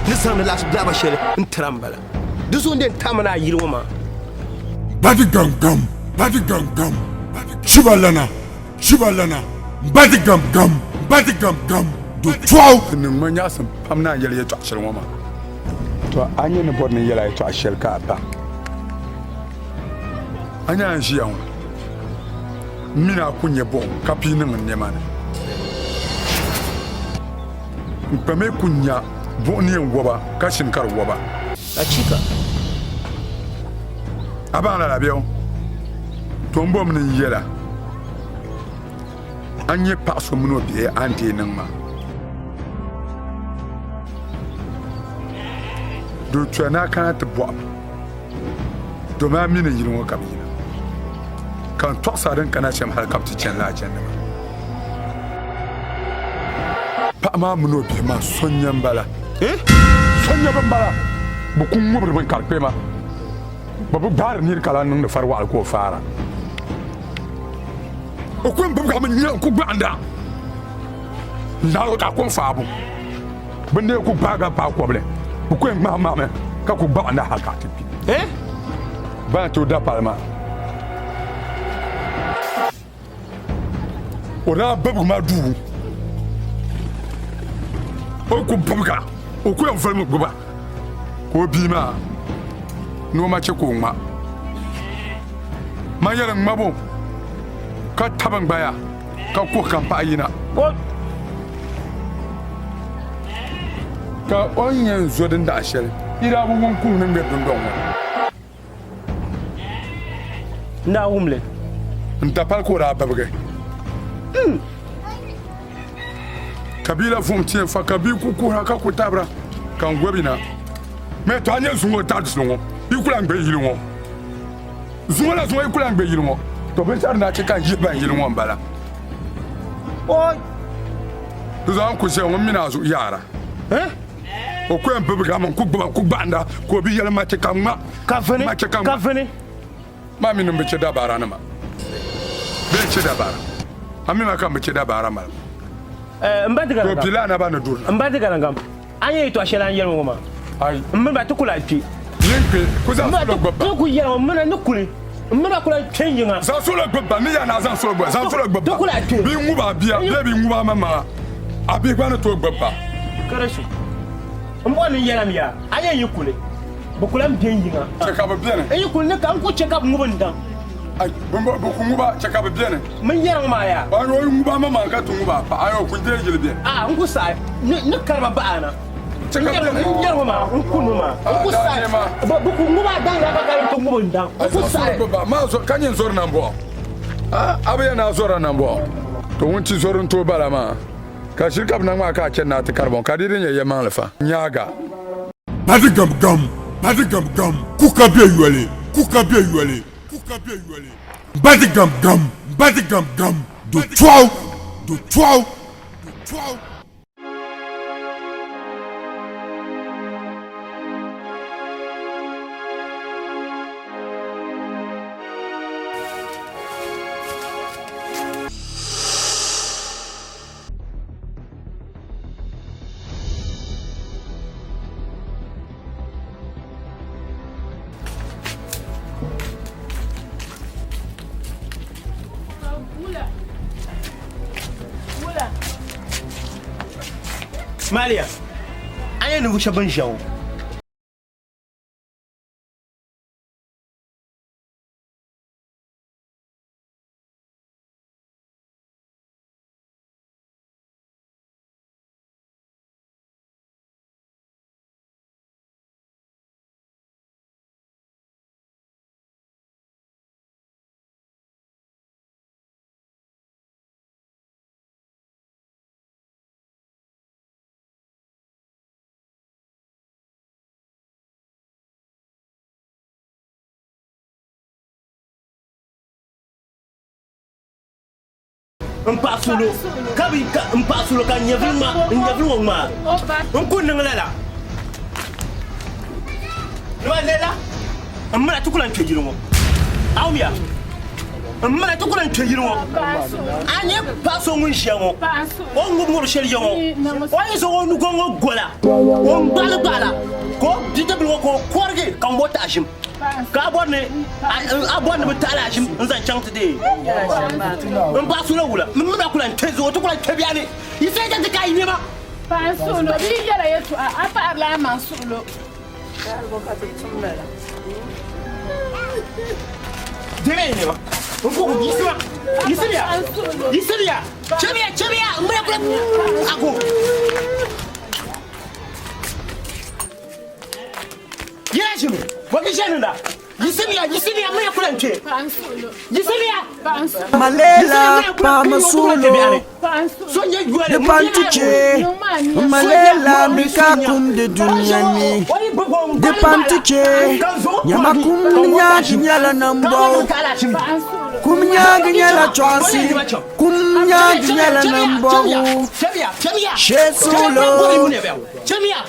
ni san la blaba shere ntrambala dusu den tamana yiroma badi gam shibalana badi gam do twau ni manya sam pamna yele ya twashel woma to anye ne bodne yela ya twashel ka ba anya anji yawo mina kunye bon kapi nin ne mana mpame kunya bon ni woba kashin kar woba a chika Abana la bion. Tombo mne yela. Anye paso mno biye ante nangma. Do tuana kana te boab. Do ma mine yilon kabina. Kan to sa den kana shem hal kapti chen la chen ma. Pa ma mno biye ma sonyam bala. Sonyam bala. Bu ku ngobr ban karpe ma. Babu bar ni kala nung de farwa ko fara. O ko mbu ga man ku banda. Ndalo ta ko faabu. Bende ku baga pa ko ble. Bu ko ma me ka ku ba na hakati. Ba to da palma. Ora babu ma du. O ku buga. O ku en falmu buba. Ko bi ma. No ma ce ko ma. Ma yaran mabo. Ka taban baya. Ka ko kan pa yina. Ka onyen zodin da ashel. Ira bu mun kun nan bedon don wa. Na umle. Nta pal ko ra babage. Kabila fum tien fa kabi ku ku ha ka ku tabra. Kan gwabina. Me to anya zungo ta zungo. Ikula ngbe yiri won. Zungo la zungo ikula ngbe yiri won. To be tar na che kan yiban yiri won bala. Oi. Tu zan ku se won mina zu yara. O ko en bebe gam ku banda ko bi yele ma che kan ma. Ka fene. Ma mi no be che da bara na ma. Be che da bara. Ami ma kan be che da bara ma. Mbadi garanga. Ko bila na ba na dur. Mbadi garanga. Anya to ashela yele mo ma. Ai. Mbaba to kula ti. Yempe ko za so lo gbaba. To ku yele mo na nukuli. Mbaba kula change nga. Za so lo gbaba ni ya na za so lo gbaba. Za so lo gbaba. To kula ti. Bi nguba bia, bi nguba mama. Abi gba na to gbaba. Karesu. Mbo ni yele mi ya. Anya yikule. Bukula mbienyi nga. Check up bien. Yikule ne kan ko check up nguba ndan. Ai, bombo boku nguba check up bien. Mun yele ma ya. Ayo nguba mama ka to nguba. Ayo ku je jele bien. Ngu sa. Ne karba ba ana. Ma kanyen zor nambo. Abe na zora nambo. To wonti zorun to balama. Ka shirka na ma ka ken na ta carbon ka didin ye man lefa. Nyaga. Badigam gam. Kuka be yuale. Badigam gam. Do 12. Malia, anya nugu shaban jawo. Mpasulo kabi mpasulo kan nyavlu ma nkun ngala no lela amana tukulan tejiro mo awmiya amana tukulan tejiro mo anye paso mun shiamo o ngumur sheliyo o yeso onu gongo gola o bala ko ditablo ko korge kan bota ashim ka abonne betala ashim nzan chante de mpasulo wula mna kula ntezo to kula tebiane ifeja de kai nema pansulo bi yara yetu apa arla mansulo deme nema nko yisibia chebia mna kula ako Yashimi, wakishana Jisilia, maya kulante. Jisilia. Malela pa masulo. De pantiche. Malela mika kum de dunyani. De pantiche. Nyama kum nyaki nyala nambo. Kum nyaki nyala chwasi. Kum nyaki nyala nambo. She solo. Chemia.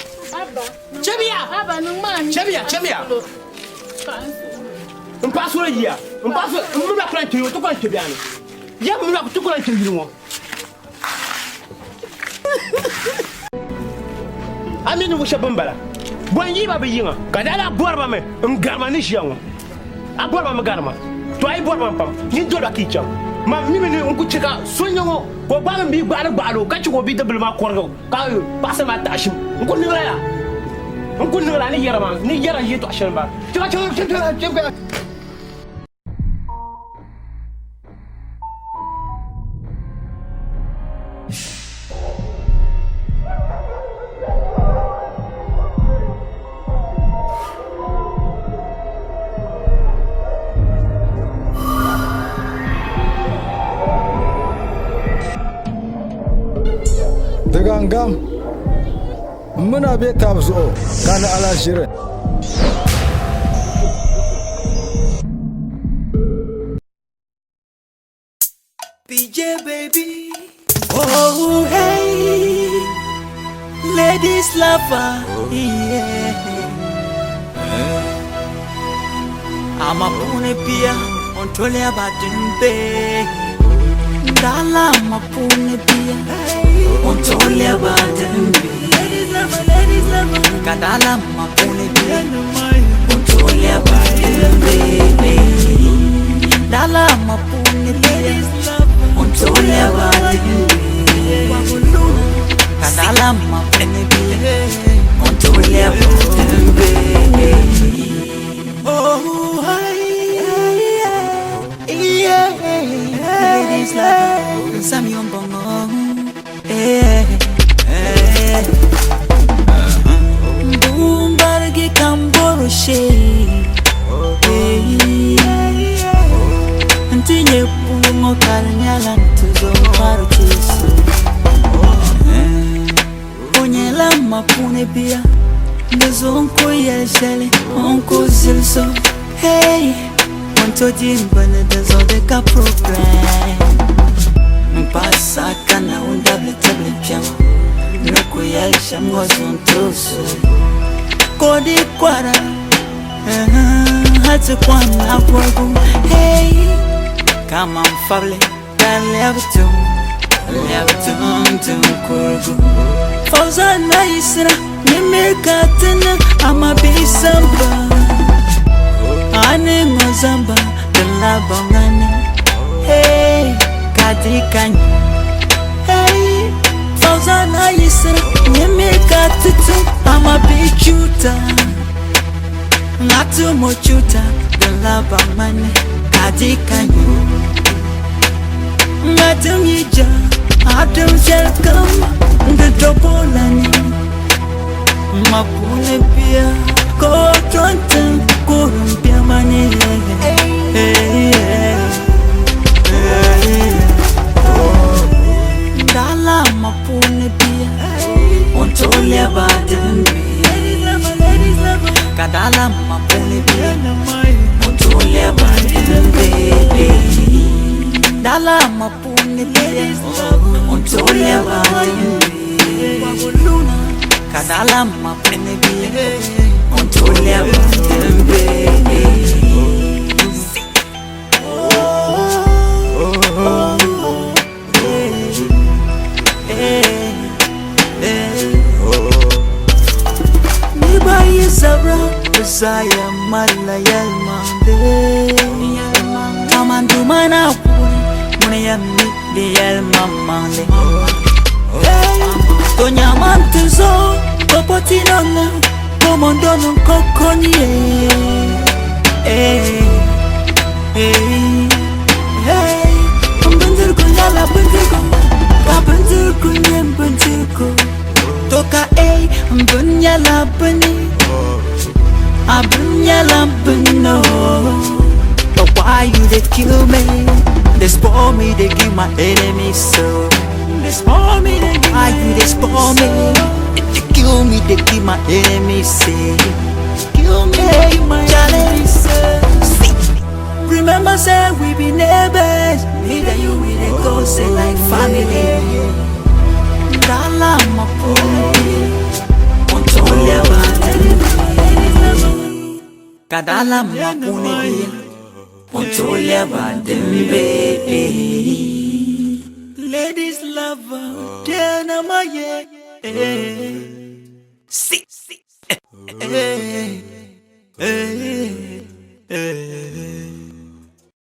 Mpasso ya. Mpasso, muna kulante yo to kulante biane. Ya muna to kulante yiro. Aminu wo shabambala. Bonyi ba yinga. Kadala borba me, ngarma ni shiango. A borba me garma. To ai borba pam. Ni do da kicha. Ma mi ni on ku chika sonyo ko ba mi gbalo ka chiko bi double ma korgo. Ka passa ma tashim. Ko ni la. On ko ni la ni yara ni yara yeto ashan ba. Chika. Dagangam muna be tabzo kana ala shirin PJ baby, oh hey, ladies lover, yeah. I'm a pony pia on tole abadimbe. Dala I'm a pony pia on tole abadimbe. Ladies lover, kadala I'm a pony pia on tole abadimbe. Dala I'm a pony pia. Untole abadimbe, kadala mapenibi. Untole abadimbe. Oh, yeah, ladies love, Sami ombongo, Bumbargi kamboro she, Antinye pungo kalnyala tuzo parutisu. Onyela mapune pia, nezonko yeshele, onko zilso. Hey, onto jimbane dezodeka program. Mpasa kana undable piamo, noko yesha mgozo ntroso. Kodi kwara, hati kwa na kwagu. Hey, kama mfable, levitum kurgu. Fauza na isra, nimekatena ama bisamba. Ane ngozamba, delabongani. Hey, kadikanyi. Hey, fauza na isra, nimekatena ama bichuta. Ngatu mochuta, delabongani. Kadikanyi. Ngatum yija, atum selkam, ndetopolani. Mapune pia, ko tonten, kurumpia mani. Dala mapune pia, untole abadimbe. Kadala mapune pia, untole abadimbe. Dala mapune pia, untole abadimbe. Kadala mapune pia, untole abadimbe. Nibaye zabra, Zaya Malayal Mande. Tamandu mana puni ya mi yal mamande. Tonya mantuzo, popotinona, komondono kokonye. Bendirko yala bendirko nyem bendirko. Toka bunyala beni, abunyala beni. know. But why you they kill me? They spoil me, they give my enemies so. They spoil me, they give why you they spoil me? They kill me, they give my enemies say. Kill me, they give my enemies say. Remember say we be neighbors. Neither you we they go say like family. Dala mapoli, ontole badembe. Kadala mapoli, ontole badembe. Ladies lover, tena maye. Si, si,